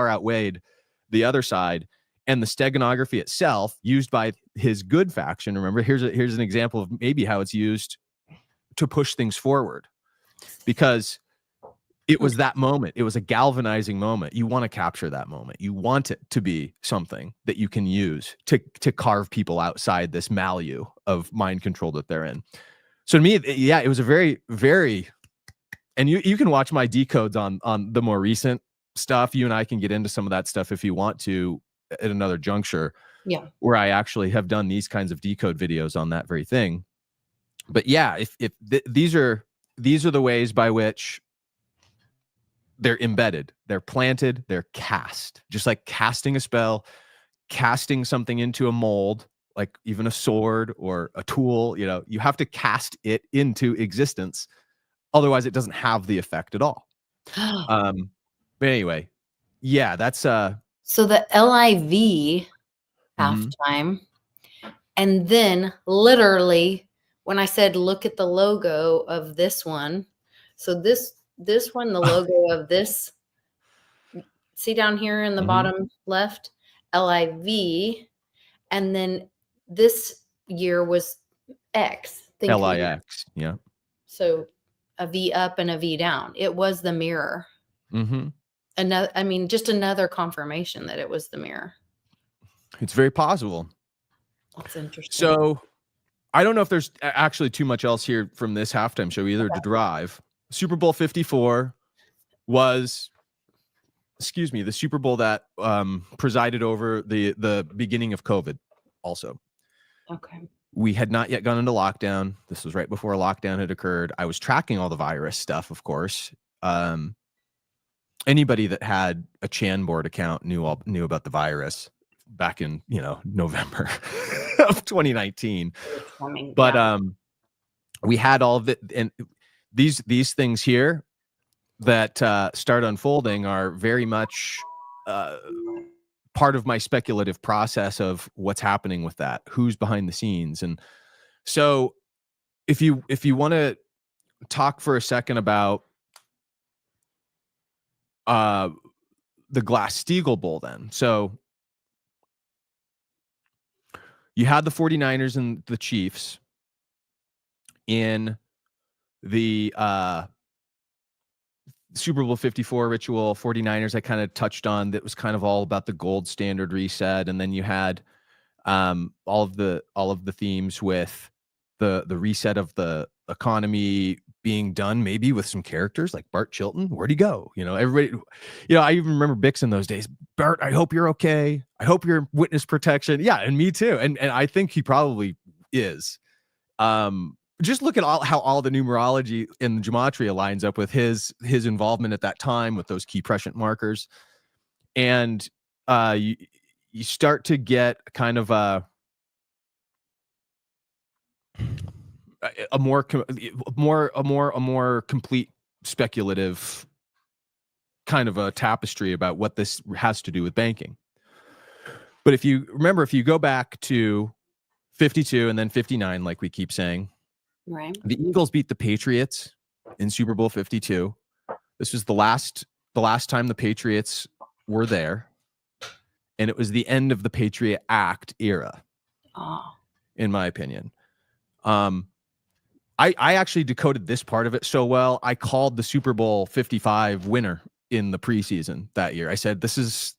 outweighed the other side. And the steganography itself, used by his good faction, remember, here's an example of maybe how it's used to push things forward. Because it was that moment. It was a galvanizing moment. You want to capture that moment. You want it to be something that you can use to carve people outside this milieu of mind control that they're in. So to me, yeah, it was a very, very, and you can watch my decodes on the more recent stuff. You and I can get into some of that stuff if you want to at another juncture. Yeah. Where I actually have done these kinds of decode videos on that very thing. But yeah, these are the ways by which they're embedded, they're planted, they're cast, just like casting a spell, casting something into a mold, like even a sword or a tool. You have to cast it into existence. Otherwise it doesn't have the effect at all. But anyway, yeah, that's so the LIV halftime. And then literally when I said, look at the logo of this one. So this one, the logo of this, see down here in the bottom left, LIV. And then this year was X. LIX. Yeah. So a V up and a V down. It was the mirror. Just another confirmation that it was the mirror. It's very possible. That's interesting. So I don't know if there's actually too much else here from this halftime show either to derive. Super Bowl 54 was, the Super Bowl that presided over the beginning of COVID also. Okay. We had not yet gone into lockdown. This was right before lockdown had occurred. I was tracking all the virus stuff, of course. Anybody that had a Chanboard account knew about the virus back in, November of 2019. But we had all of it, and these things here that start unfolding are very much part of my speculative process of what's happening with that, who's behind the scenes. And so if you want to talk for a second about the Glass-Steagall Bowl, then. So you had the 49ers and the Chiefs in the Super Bowl 54 ritual. 49ers I kind of touched on, that was kind of all about the gold standard reset. And then you had all of the themes with the reset of the economy being done, maybe with some characters like Bart Chilton. Where'd he go? Everybody, I even remember Bix in those days. Bart, I hope you're okay. I hope you're witness protection. Yeah, and me too. And I think he probably is. Just look at how all the numerology in the gematria lines up with his involvement at that time with those key prescient markers. And you start to get kind of a more complete speculative kind of a tapestry about what this has to do with banking. But if you go back to 52 and then 59, like we keep saying, right, the Eagles beat the Patriots in Super Bowl 52. This was the last time the Patriots were there, and it was the end of the Patriot Act era, in my opinion. I actually decoded this part of it so well. I called the Super Bowl 55 winner in the preseason that year. I said, this is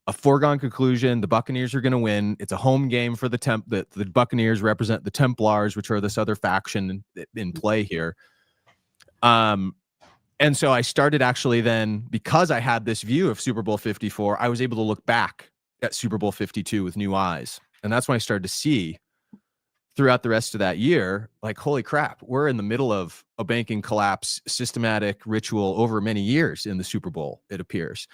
a foregone conclusion. The Buccaneers are going to win. It's a home game for the Buccaneers represent the Templars, which are this other faction in play here. And so I started actually then, because I had this view of Super Bowl 54, I was able to look back at Super Bowl 52 with new eyes. And that's when I started to see throughout the rest of that year, like, holy crap, we're in the middle of a banking collapse, systematic ritual over many years in the Super Bowl, it appears.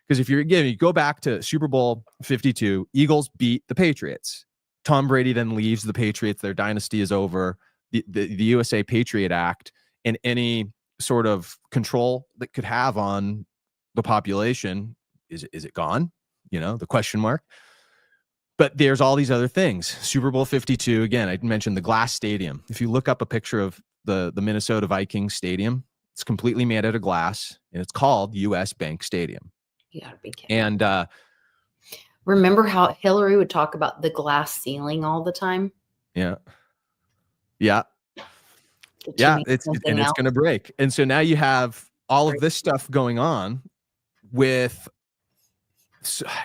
Because if you go back to Super Bowl 52, Eagles beat the Patriots. Tom Brady then leaves the Patriots. Their dynasty is over. The USA Patriot Act and any sort of control that could have on the population. Is it gone? The question mark. But there's all these other things. Super Bowl 52, again, I mentioned the glass stadium. If you look up a picture of the Minnesota Vikings stadium, it's completely made out of glass, and it's called US Bank Stadium. You gotta be kidding. And remember how Hillary would talk about the glass ceiling all the time? yeah. Did she mean It's something going else? to break. And so now you have all of this stuff going on with,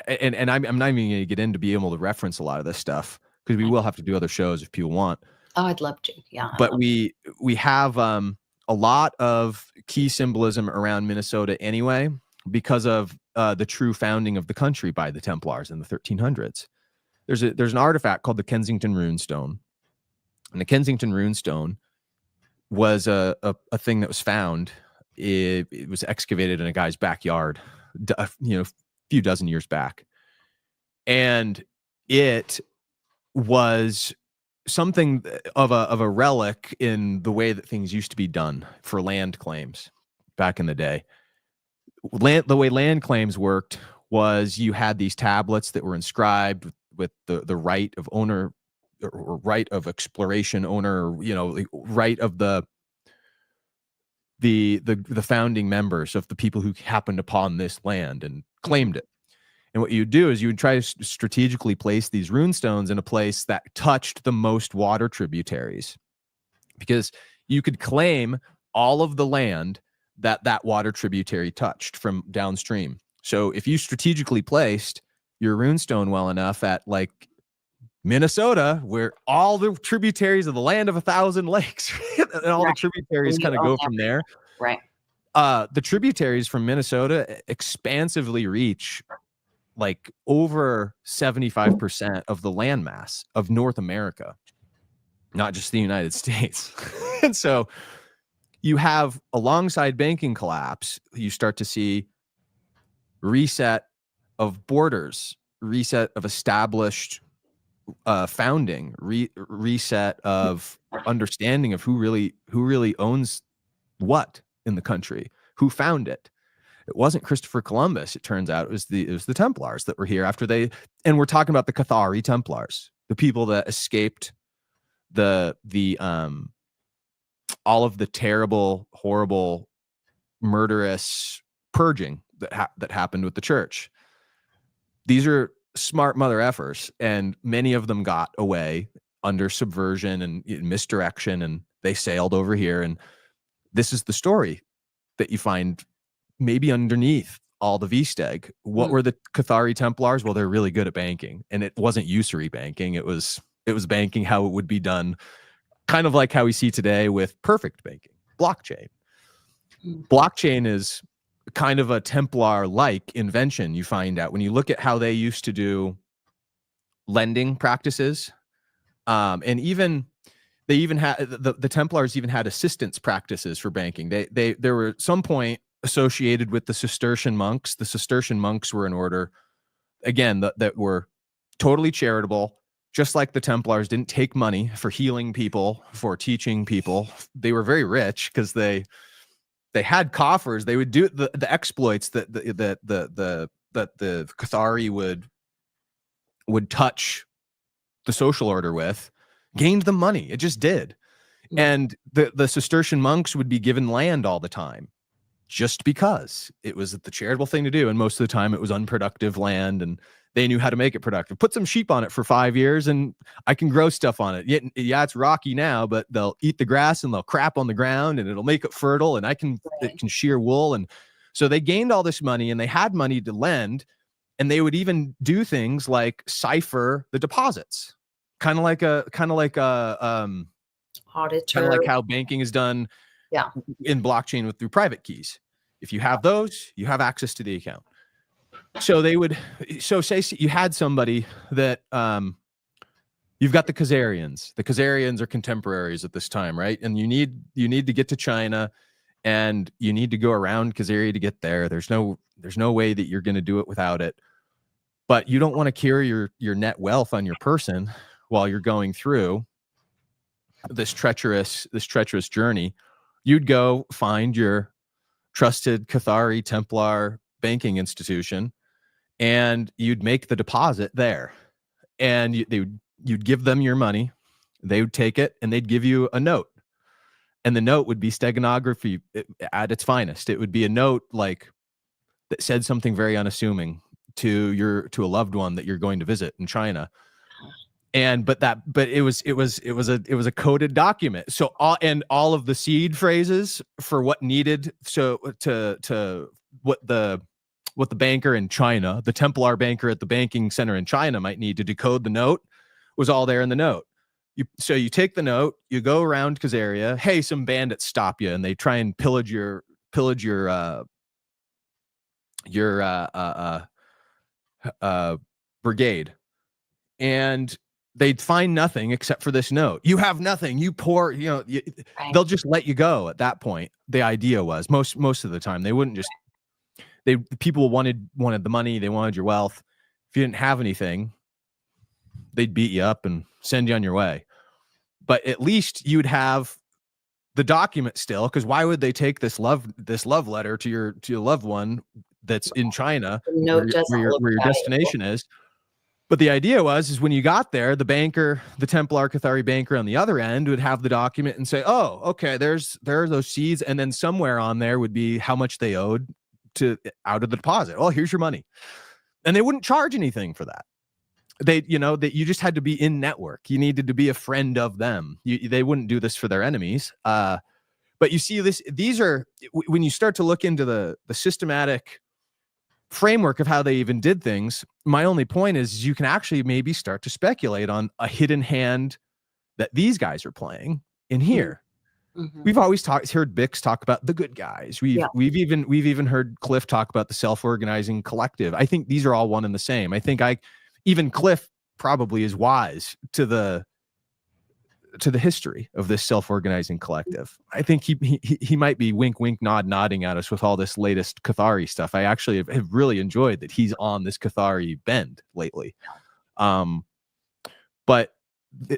and I'm not even going to get into being able to reference a lot of this stuff, because we will have to do other shows if people want. Oh, I'd love to. Yeah. But we have a lot of key symbolism around Minnesota anyway, because of the true founding of the country by the Templars in the 1300s. There's an artifact called the Kensington Runestone, and the Kensington Runestone was a thing that was found. It was excavated in a guy's backyard, a few dozen years back, and it was something of a relic in the way that things used to be done for land claims back in the day. The way land claims worked was you had these tablets that were inscribed with the right of owner, or right of exploration owner, right of the founding members of the people who happened upon this land and claimed it. And what you would do is you would try to strategically place these runestones in a place that touched the most water tributaries, because you could claim all of the land that water tributary touched from downstream. So if you strategically placed your runestone well enough at like Minnesota, where all the tributaries of the land of 1,000 lakes and all the tributaries kind of go from there. Right. The tributaries from Minnesota expansively reach like over 75% of the landmass of North America, not just the United States. And so you have, alongside banking collapse, you start to see reset of borders, reset of established founding, reset of understanding of who really owns what in the country, who found it. It wasn't Christopher Columbus. It turns out it was the Templars that were here after they, and we're talking about the Cathari Templars, the people that escaped the all of the terrible, horrible, murderous purging that happened with the church. These are smart mother effers, and many of them got away under subversion and misdirection, and they sailed over here. And this is the story that you find maybe underneath all the VSTEG. What were the Cathari Templars? Well, they're really good at banking, and it wasn't usury banking. It was banking how it would be done, kind of like how we see today with perfect banking, blockchain. Blockchain is kind of a Templar-like invention. You find out when you look at how they used to do lending practices, and they even had the Templars even had assistance practices for banking. There were at some point associated with the Cistercian monks. The Cistercian monks were an order, again, that were totally charitable, just like the Templars didn't take money for healing people, for teaching people. They were very rich because they had coffers. They would do the exploits that the Cathari would touch the social order with, gained them money. It just did. And the Cistercian monks would be given land all the time, just because it was the charitable thing to do. And most of the time it was unproductive land, and they knew how to make it productive. Put some sheep on it for 5 years and I can grow stuff on it. Yeah, it's rocky now, but they'll eat the grass and they'll crap on the ground and it'll make it fertile, and it can shear wool. And so they gained all this money, and they had money to lend, and they would even do things like cipher the deposits, kind of like a auditor, kind of like how banking is done in blockchain through private keys. If you have those, you have access to the account. So say you had somebody that you've got the Khazarians. The Khazarians are contemporaries at this time, right? And you need to get to China, and you need to go around Khazaria to get there. There's no way that you're going to do it without it. But you don't want to carry your net wealth on your person while you're going through this treacherous journey. you'd go find your trusted Cathari Templar banking institution, and you'd make the deposit there, and you'd give them your money. They would take it, and they'd give you a note, and the note would be steganography at its finest. It would be a note like that said something very unassuming to a loved one that you're going to visit in China. But it was a coded document. So all of the seed phrases for what needed, so to what the banker in China, the Templar banker at the banking center in China might need to decode the note, was all there in the note. So you take the note, you go around Khazaria. Hey, some bandits stop you, and they try and pillage your brigade, and they'd find nothing except for this note. You have nothing. You poor, they'll just let you go at that point. The idea was most of the time they wouldn't just. People wanted the money. They wanted your wealth. If you didn't have anything, they'd beat you up and send you on your way. But at least you'd have the document still, because why would they take this love letter to your loved one that's in China, where your destination is? But the idea is when you got there, the banker, the Templar Cathari banker on the other end would have the document and say, oh, okay, there are those seeds. And then somewhere on there would be how much they owed out of the deposit. Oh, here's your money. And they wouldn't charge anything for that. That you just had to be in network. You needed to be a friend of them. They wouldn't do this for their enemies. But you see these are, when you start to look into the systematic framework of how they even did things, my only point is you can actually maybe start to speculate on a hidden hand that these guys are playing in here. Mm-hmm. We've always heard Bix talk about the good guys. We've even heard Cliff talk about the self-organizing collective. I think these are all one and the same. I think even Cliff probably is wise to the history of this self-organizing collective. I think he might be wink nodding at us with all this latest Cathari stuff. I actually have really enjoyed that he's on this Cathari bend lately. But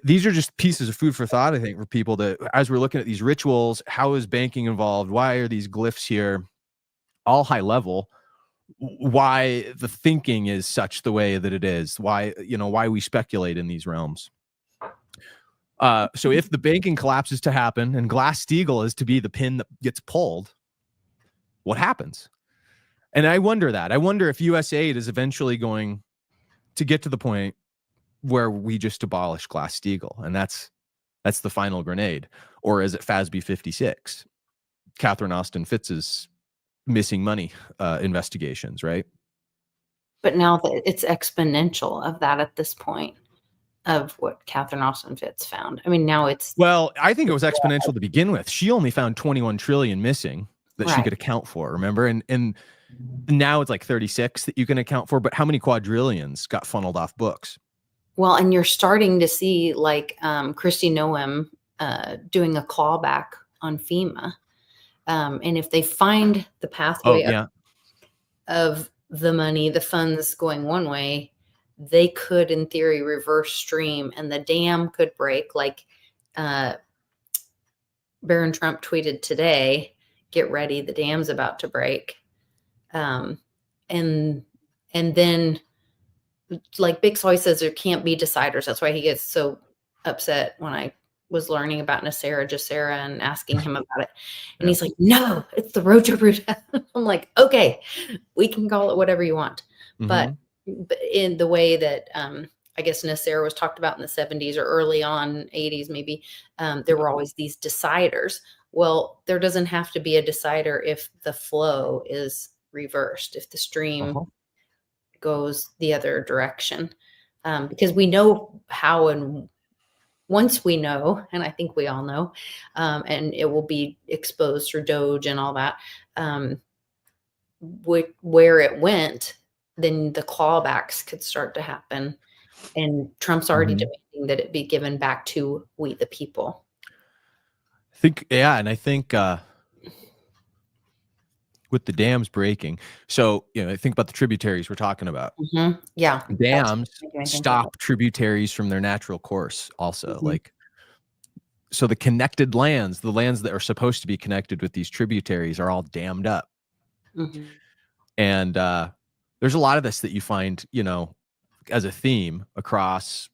these are just pieces of food for thought, I think, for people that, as we're looking at these rituals, how is banking involved? Why are these glyphs here? All high level. Why the thinking is such the way that it is? Why we speculate in these realms. So if the banking collapses to happen and Glass-Steagall is to be the pin that gets pulled, what happens? And I wonder if US aid is eventually going to get to the point where we just abolish Glass-Steagall, and that's the final grenade. Or is it FASB 56? Catherine Austin Fitz's missing money investigations, right? But now that it's exponential of that at this point, of what Catherine Austin Fitz found. I mean, now it's... Well, I think it was exponential to begin with. She only found 21 trillion missing that she could account for, remember? And now it's like 36 that you can account for, but how many quadrillions got funneled off books? Well, and you're starting to see like Christy Noem doing a clawback on FEMA. And if they find the pathway of the money, the funds going one way, they could, in theory, reverse stream and the dam could break. Like Barron Trump tweeted today, get ready, the dam's about to break. And then, like Bix always says, there can't be deciders. That's why he gets so upset when I was learning about Nasera Jacera and asking him about it. And he's like, no, it's the Roja Bruta. I'm like, okay, we can call it whatever you want. Mm-hmm. But in the way that I guess Nasera was talked about in the 70s or early on 80s, maybe, there were always these deciders. Well, there doesn't have to be a decider if the flow is reversed, if the stream goes the other direction, because we know how, and once we know, and I think we all know, and it will be exposed through Doge and all that, where it went, then the clawbacks could start to happen. And Trump's already demanding that it be given back to we the people. I think with the dams breaking, so I think about the tributaries we're talking about. Yeah, dams stop tributaries from their natural course. Also, like so the connected lands, the lands that are supposed to be connected with these tributaries, are all dammed up. Mhm. And there's a lot of this that you find, you know, as a theme across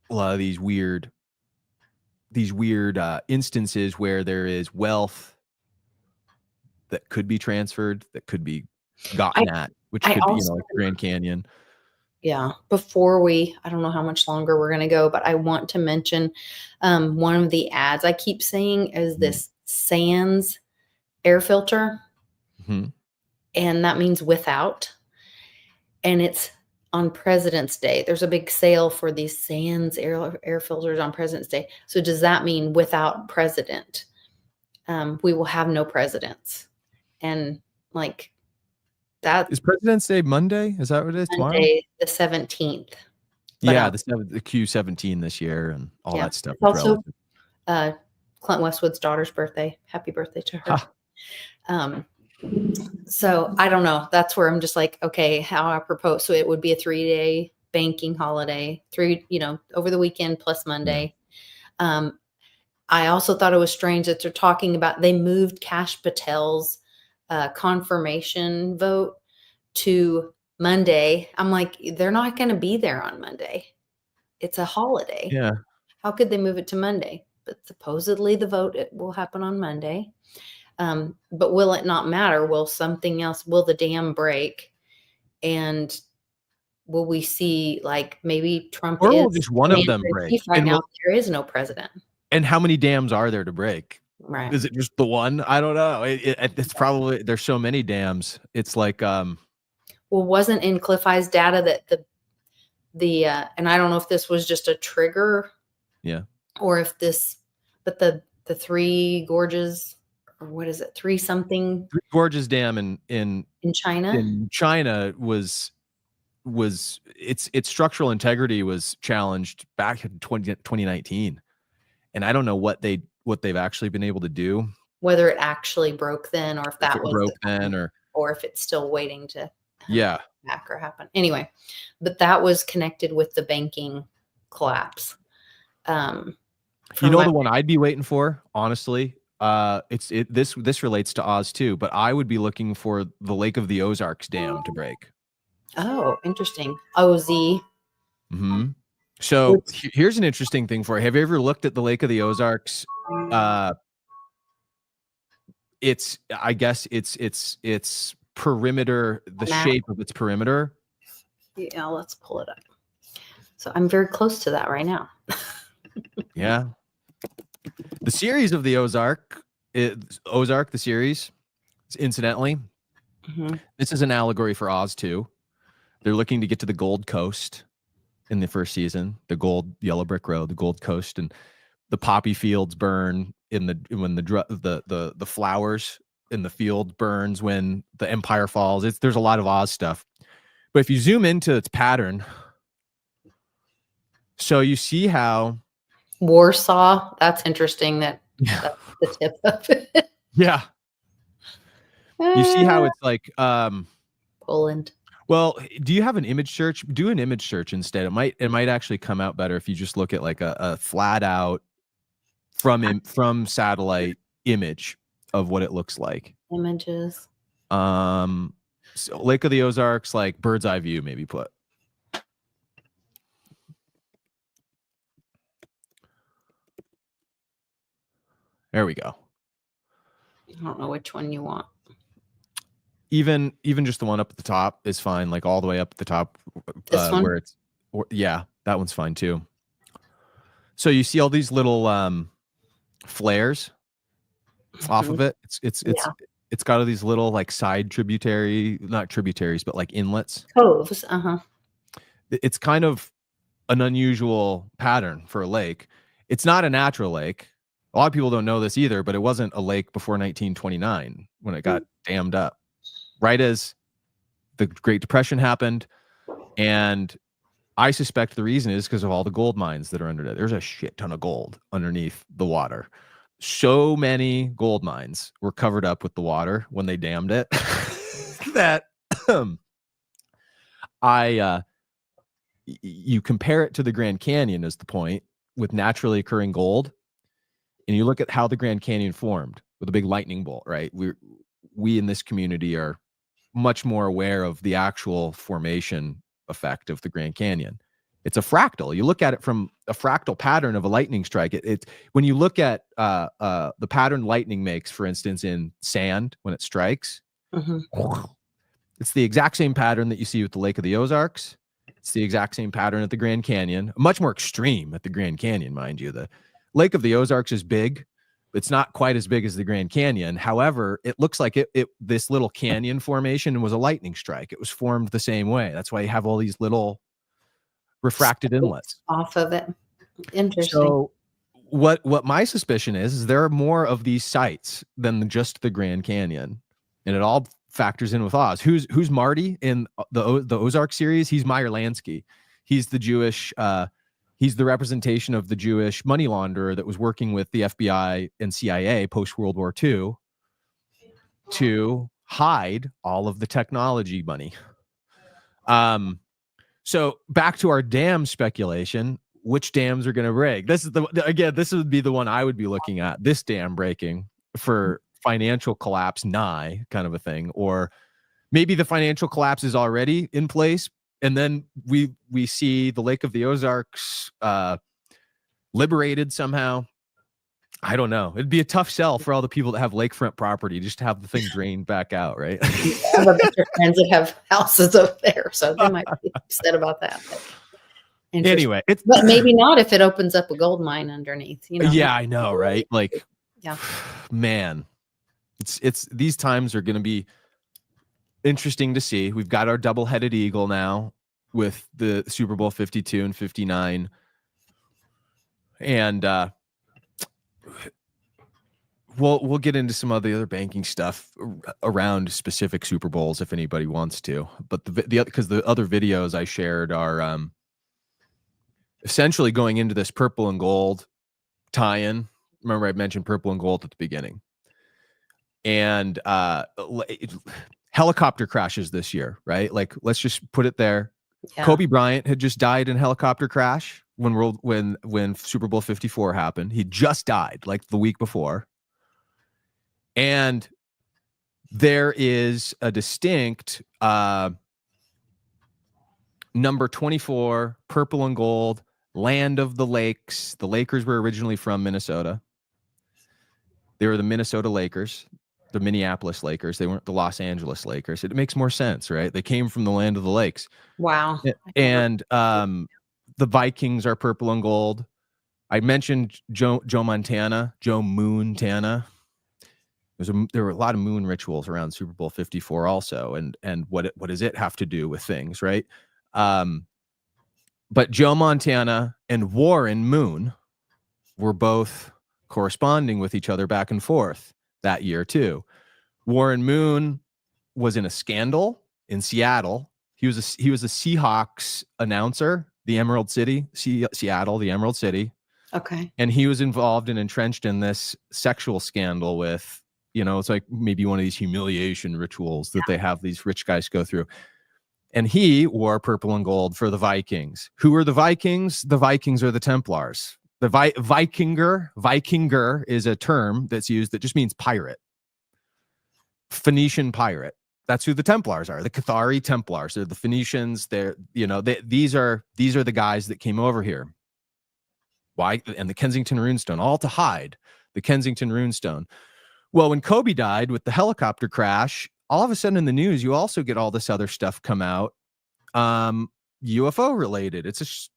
a lot of these weird instances where there is wealth that could be transferred, that could be gotten at, which I could be, you also, know, like Grand Canyon. yeah, I don't know how much longer we're going to go, but I want to mention one of the ads I keep seeing is this sans air filter, Mhm. and that means without. And it's on President's Day. There's a big sale for these sans air filters on President's Day. So does that mean without president? We will have no presidents. And like that Is President's Day Monday? Is that what it is? Tomorrow? Monday, the 17th. But, Yeah, the Q17 this year and all yeah, that stuff. it's also relative. Clint Westwood's daughter's birthday. Happy birthday to her. Ha. So I don't know. That's where I'm just like, okay, how apropos. So it would be a 3-day banking holiday, over the weekend plus Monday. I also thought it was strange that they're talking about, they moved Kash Patel's confirmation vote to Monday. I'm like, they're not going to be there on Monday. It's a holiday. Yeah. How could they move it to Monday? But supposedly the vote will happen on Monday. But will it not matter? Will something else, will the dam break? And will we see, like, maybe Trump Or is will just one of them break? right And now? There is no president. And how many dams are there to break? Right. Is it just the one? I don't know. It's probably, there's so many dams. It's like, Well, wasn't in Cliff Eye's data that and I don't know if this was just a trigger. Yeah. Or if but the Three Gorges, or what is it? Three Gorges Dam in China. In China was its structural integrity was challenged back in 2019. And I don't know what they've actually been able to do. Whether it actually broke then, or if that was broke then, or if it's still waiting to back or happen. Anyway, but that was connected with the banking collapse. You know, the one I'd be waiting for, honestly, this relates to Oz too, but I would be looking for the Lake of the Ozarks Dam to break. Oh, interesting. OZ. Mm-hmm. So here's an interesting thing for you. Have you ever looked at the Lake of the Ozarks? I guess it's perimeter, the shape of its perimeter. Yeah, let's pull it up. So I'm very close to that right now. Yeah. The series of the Ozark, the series, incidentally, this is an allegory for Oz too. They're looking to get to the Gold Coast in the first season, the yellow brick road, the Gold Coast, and the poppy fields burn when the flowers in the field burns when the empire falls. There's a lot of Oz stuff. But if you zoom into its pattern, so you see how Warsaw, that's interesting that's the tip of it. Yeah. You see how it's like Poland. Well, do you have an image search? Do an image search instead. It might actually come out better if you just look at like a flat out from satellite image of what it looks like. Images. So Lake of the Ozarks, like bird's eye view, maybe put. There we go. I don't know which one you want. Even just the one up at the top is fine. Like all the way up at the top, this one? where yeah, that one's fine too. So you see all these little flares off of it. It's got all these little like side not tributaries, but like inlets. Coves. It's kind of an unusual pattern for a lake. It's not a natural lake. A lot of people don't know this either, but it wasn't a lake before 1929 when it got dammed up. Right as the Great Depression happened. And I suspect the reason is because of all the gold mines that are under there. There's a shit ton of gold underneath the water. So many gold mines were covered up with the water when they dammed it that you compare it to the Grand Canyon is the point with naturally occurring gold. and you look at how the Grand Canyon formed with a big lightning bolt, right? We in this community are much more aware of the actual formation effect of the Grand Canyon. It's a fractal. You look at it from a fractal pattern of a lightning strike. It's when you look at the pattern lightning makes, for instance, in sand when it strikes, it's the exact same pattern that you see with the Lake of the Ozarks. It's the exact same pattern at the Grand Canyon. Much more extreme at the Grand Canyon, mind you. The Lake of the Ozarks is big. It's not quite as big as the Grand Canyon. However, it looks like this little canyon formation was a lightning strike. It was formed the same way. That's why you have all these little refracted inlets off of it. Interesting. So what my suspicion is there are more of these sites than just the Grand Canyon, and it all factors in with Oz. Who's Marty in the Ozark series? He's Meyer Lansky. He's the Jewish he's the representation of the Jewish money launderer that was working with the FBI and CIA post World War II to hide all of the technology money. So back to our dam speculation, which dams are going to break? This would be the one I would be looking at, this dam breaking for financial collapse nigh kind of a thing. Or maybe the financial collapse is already in place, and then we see the Lake of the Ozarks liberated somehow. I don't know. It'd be a tough sell for all the people that have lakefront property just to have the thing drained back out, right? I have a bunch of friends that have houses over there, so they might be upset about that. Anyway, but maybe not if it opens up a gold mine underneath. Yeah, I know, right? Like, yeah, man, it's these times are going to be interesting to see. We've got our double-headed eagle now with the Super Bowl 52 and 59, and we'll get into some of the other banking stuff around specific Super Bowls if anybody wants to. But because the other videos I shared are essentially going into this purple and gold tie-in. Remember I mentioned purple and gold at the beginning. And helicopter crashes this year, right? Like, let's just put it there. Yeah. Kobe Bryant had just died in a helicopter crash when Super Bowl 54 happened. He just died like the week before. And there is a distinct number 24, purple and gold, land of the lakes. The Lakers were originally from Minnesota. They were the Minnesota Lakers, the Minneapolis Lakers. They weren't the Los Angeles Lakers. It makes more sense, right? They came from the land of the lakes. Wow. And the Vikings are purple and gold. I mentioned Joe Montana. There were a lot of moon rituals around Super Bowl 54 also. And what does it have to do with things, right? But Joe Montana and Warren Moon were both corresponding with each other back and forth that year too. Warren Moon was in a scandal in Seattle. He was a Seahawks announcer, the Emerald City, Seattle, the Emerald City. Okay. And he was involved and entrenched in this sexual scandal with, it's like maybe one of these humiliation rituals that they have these rich guys go through. And he wore purple and gold for the Vikings. Who are the Vikings? The Vikings are the Templars. The Vikinger is a term that's used that just means pirate. Phoenician pirate. That's who the Templars are. The Cathari Templars. They're the Phoenicians. These are the guys that came over here. Why? And the Kensington Runestone, all to hide the Kensington Runestone. Well, when Kobe died with the helicopter crash, all of a sudden in the news, you also get all this other stuff come out, UFO related. It's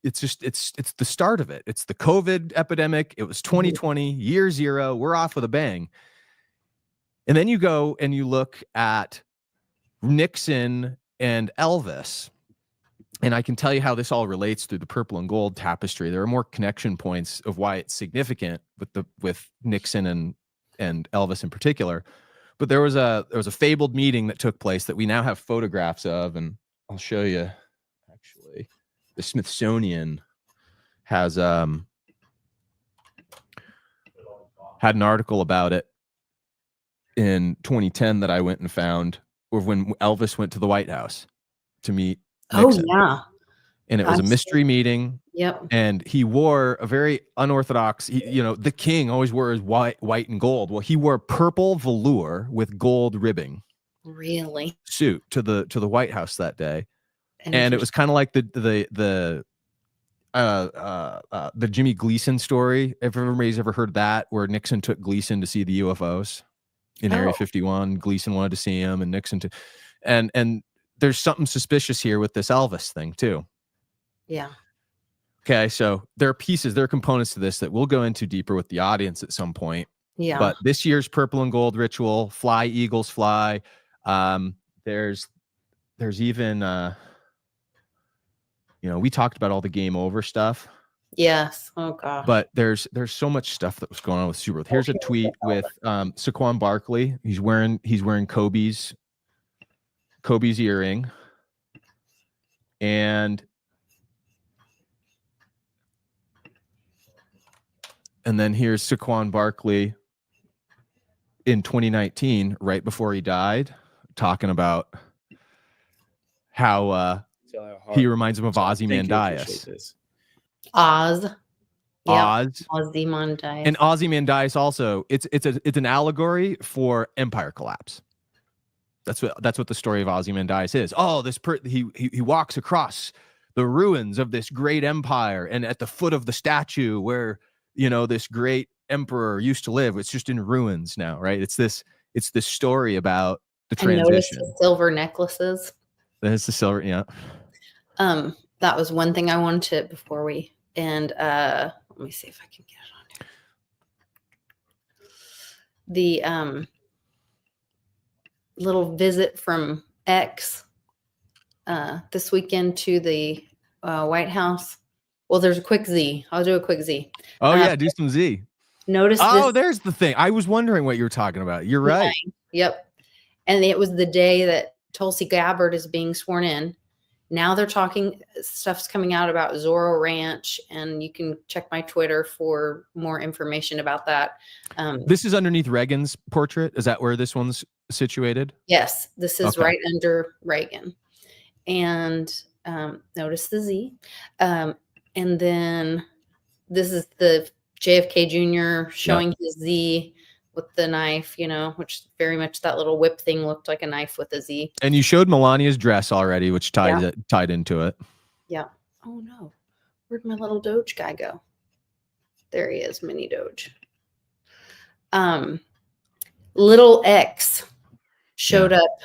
the start of it. It's the COVID epidemic. It was 2020, year zero. We're off with a bang. And then you go and you look at Nixon and Elvis. And I can tell you how this all relates through the purple and gold tapestry. There are more connection points of why it's significant with Nixon and Elvis in particular. But there was a fabled meeting that took place that we now have photographs of, and I'll show you. Actually, the Smithsonian has had an article about it in 2010 that I went and found, of when Elvis went to the White House to meet Nixon. Oh, yeah. And it was a mystery meeting. Yep. And he wore a very unorthodox, the king always wore his white and gold. Well, he wore purple velour with gold ribbing Really suit to the White House that day. And it was kind of like the Jimmy Gleason story. If everybody's ever heard that, where Nixon took Gleason to see the UFOs in Area 51. Gleason wanted to see him, and Nixon to, and there's something suspicious here with this Elvis thing too. Yeah. Okay, so there are pieces, there are components to this that we'll go into deeper with the audience at some point. Yeah. But this year's purple and gold ritual, fly Eagles fly. There's even we talked about all the game over stuff. Yes. Oh gosh. But there's so much stuff that was going on with Super Bowl. Here's a tweet with Saquon Barkley. He's wearing Kobe's earring. And then here's Saquon Barkley in 2019, right before he died, talking about how he reminds him of Ozymandias. Oz. Oz. Ozymandias. And Ozymandias also, it's an allegory for empire collapse. That's what the story of Ozymandias is. Oh, he walks across the ruins of this great empire, and at the foot of the statue where this great emperor used to live, it's just in ruins now, right? It's this story about the transition. Notice the silver necklaces. There's the silver, yeah. That was one thing I wanted to before we end. Let me see if I can get it on here. The little visit from X this weekend to the White House. Well, there's a quick Z. I'll do a quick Z. Oh yeah, do some Z. Notice. There's the thing. I was wondering what you were talking about. You're right. Yep. And it was the day that Tulsi Gabbard is being sworn in. Now they're talking, stuff's coming out about Zorro Ranch, and you can check my Twitter for more information about that. This is underneath Reagan's portrait. Is that where this one's situated? Yes, this is right under Reagan. And notice the Z. And then this is the JFK Jr. showing his Z with the knife, which very much that little whip thing looked like a knife with a Z. And you showed Melania's dress already, which tied into it. Yeah. Oh no. Where'd my little Doge guy go? There he is, mini Doge. Little X showed up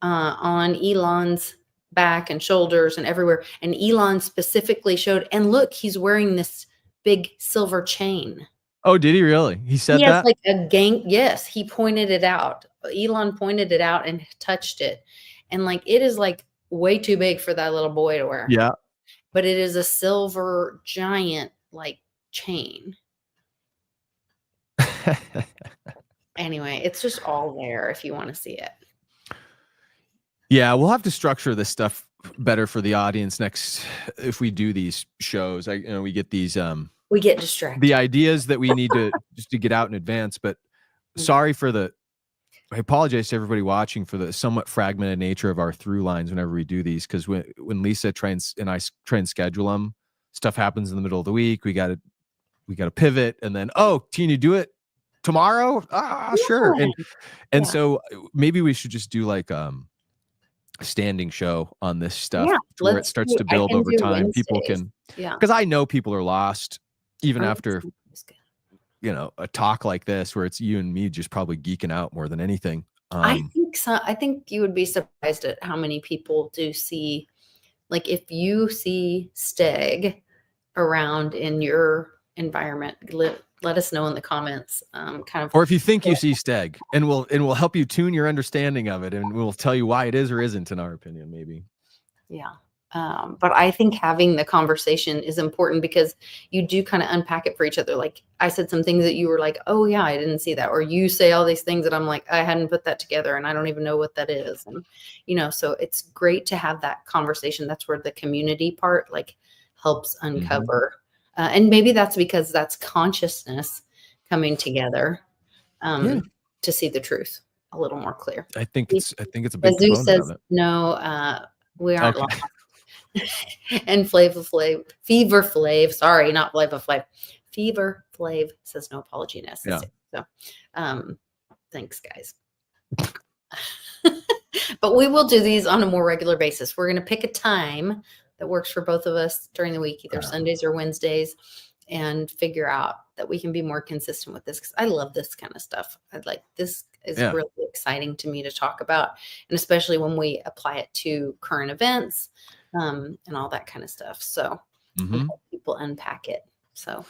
on Elon's back and shoulders and everywhere. And Elon specifically showed, and look, he's wearing this big silver chain. Oh, did he really? He said that? Like a gang. Yes, he pointed it out. Elon pointed it out and touched it. And it is way too big for that little boy to wear. Yeah. But it is a silver giant chain. Anyway, it's just all there if you want to see it. Yeah, we'll have to structure this stuff better for the audience next if we do these shows. We get these we get distracted. The ideas that we need to just to get out in advance, but sorry for I apologize to everybody watching for the somewhat fragmented nature of our through lines whenever we do these, because when Lisa and I try and schedule them, stuff happens in the middle of the week. We got to pivot, and then can you do it tomorrow? Sure. And so maybe we should just do a standing show on this stuff where it starts to build over time. Wednesdays. People can, because I know people are lost even after a talk like this where it's you and me just probably geeking out more than anything. I think so. I think you would be surprised at how many people do see, if you see Steg around in your environment, let us know in the comments. Or if you think you see Steg, and we'll help you tune your understanding of it, and we'll tell you why it is or isn't in our opinion, maybe. Yeah. But I think having the conversation is important because you do kind of unpack it for each other. I said some things that you were like, oh yeah, I didn't see that. Or you say all these things that I'm like, I hadn't put that together and I don't even know what that is. And, so it's great to have that conversation. That's where the community part helps uncover. And maybe that's because that's consciousness coming together to see the truth a little more clear. I think it's a big Zoo component says, of it. no, we aren't lost. And Flava Flav, Fever Flav, sorry, not Flava Flav. Fever Flav says no apology necessary. So thanks, guys. But we will do these on a more regular basis. We're going to pick a time that works for both of us during the week, either Sundays or Wednesdays, and figure out that we can be more consistent with this, because I love this kind of stuff. This is really exciting to me to talk about, and especially when we apply it to current events and all that kind of stuff. So help people unpack it. So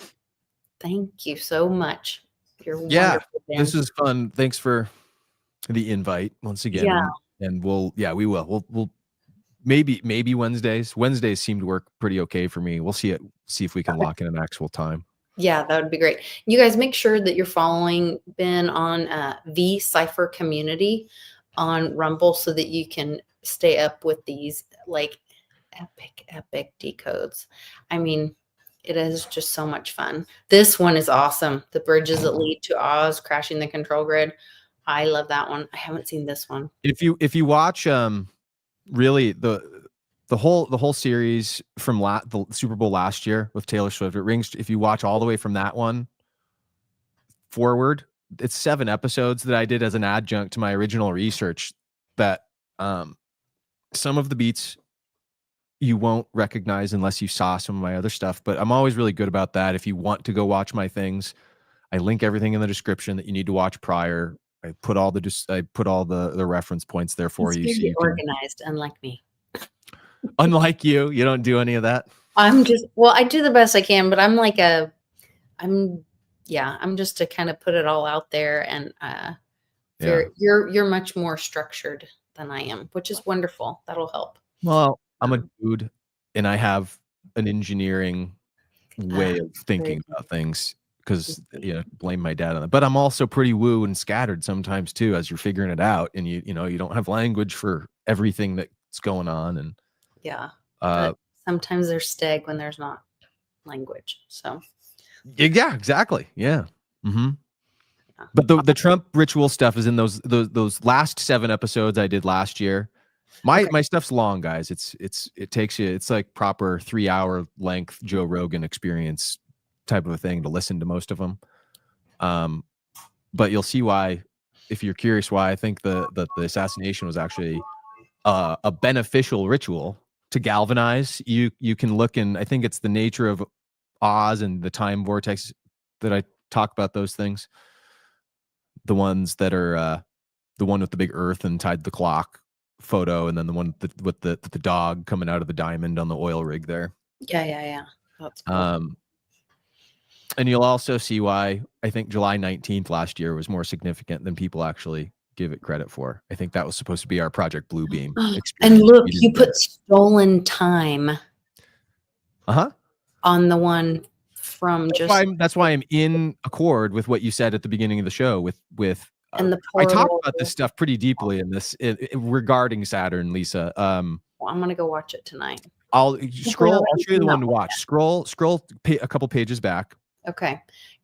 thank you so much. You're wonderful, Ben. This is fun. Thanks for the invite once again. Yeah. And we will. We'll maybe Wednesdays. Wednesdays seem to work pretty okay for me. We'll see if we can lock in an actual time. Yeah, that would be great. You guys make sure that you're following Ben on the Cipher community on Rumble so that you can stay up with these like epic decodes. I mean, it is just so much fun. This one is awesome. The bridges that lead to Oz, crashing the control grid. I love that one. I haven't seen this one. If you watch really the whole series from the Super Bowl last year with Taylor Swift, it rings. If you watch all the way from that one forward, it's 7 episodes that I did as an adjunct to my original research. That some of the beats you won't recognize unless you saw some of my other stuff. But I'm always really good about that. If you want to go watch my things, I link everything in the description that you need to watch prior. I put all the reference points there for you. So you organized, unlike me. Unlike you don't do any of that. I do the best I can, but I'm just to kind of put it all out there, and you're much more structured than I am, which is wonderful. That'll help. Well, I'm a dude, and I have an engineering way of thinking about things. Because blame my dad on it, but I'm also pretty woo and scattered sometimes too, as you're figuring it out, and you don't have language for everything that's going on, and but sometimes there's stag when there's not language. So exactly, But the Trump ritual stuff is in those last 7 episodes I did last year. My stuff's long, guys. It takes you. It's like proper 3-hour length Joe Rogan experience type of a thing to listen to most of them. But you'll see why, if you're curious, why I think the assassination was actually a beneficial ritual to galvanize. You can look, and I think it's the nature of Oz and the time vortex that I talk about those things. The ones that are the one with the big earth and tied the clock photo, and then the one with the dog coming out of the diamond on the oil rig there. Yeah. That's cool. And you'll also see why I think July 19th last year was more significant than people actually give it credit for. I think that was supposed to be our Project Bluebeam experience. And look, you put stolen time on the one from that's why I'm in accord with what you said at the beginning of the show with and I talked about this stuff pretty deeply in this regarding Saturn, Lisa. I'm going to go watch it tonight. I'll show you the one to watch. Scroll a couple pages back. Okay.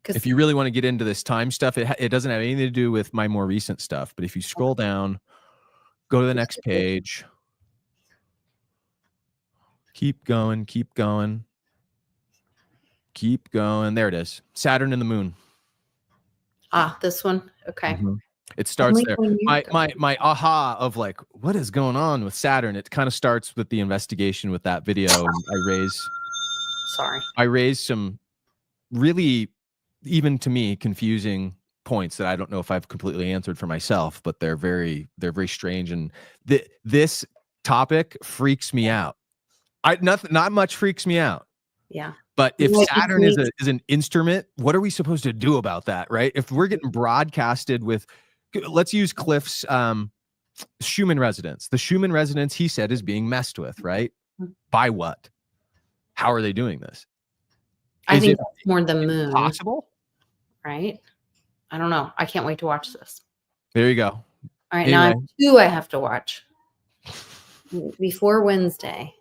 If you really want to get into this time stuff, it doesn't have anything to do with my more recent stuff. But if you scroll down, go to the next page. Keep going. There it is. Saturn and the moon. This one. Okay. It starts there. My aha of like, what is going on with Saturn? It kind of starts with the investigation with that video. And I raised some really, even to me, confusing points that I don't know if I've completely answered for myself, but they're very strange. And this topic freaks me out. Not much freaks me out. Yeah. But if Saturn is an instrument, what are we supposed to do about that, right? If we're getting broadcasted with, let's use Cliff's Schumann resonance. The Schumann resonance, he said, is being messed with, right? By what? How are they doing this? I think it's more the moon. Possible? Right? I don't know. I can't wait to watch this. There you go. All right. Anyway. Now I have 2 I have to watch before Wednesday.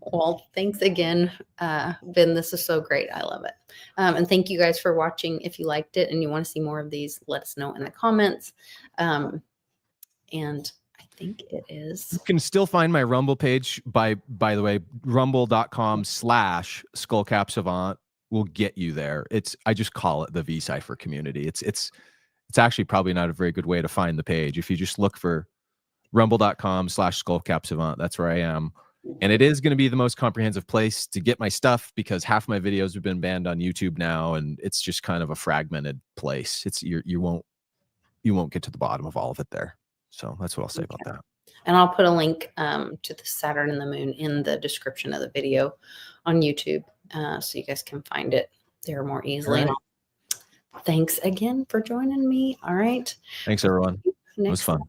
Well, thanks again, Ben. This is so great. I love it. And thank you guys for watching. If you liked it and you want to see more of these, let us know in the comments. And I think it is. You can still find my Rumble page by the way, rumble.com/Skullcap SaVant will get you there. I just call it the V-Cipher community. It's actually probably not a very good way to find the page. If you just look for rumble.com/Skullcap SaVant, that's where I am. And it is going to be the most comprehensive place to get my stuff because half my videos have been banned on YouTube now, and it's just kind of a fragmented place. You won't get to the bottom of all of it there. So that's what I'll say about that. And I'll put a link to the Saturn and the Moon in the description of the video on YouTube, so you guys can find it there more easily. Right. Thanks again for joining me. All right. Thanks, everyone. It was fun.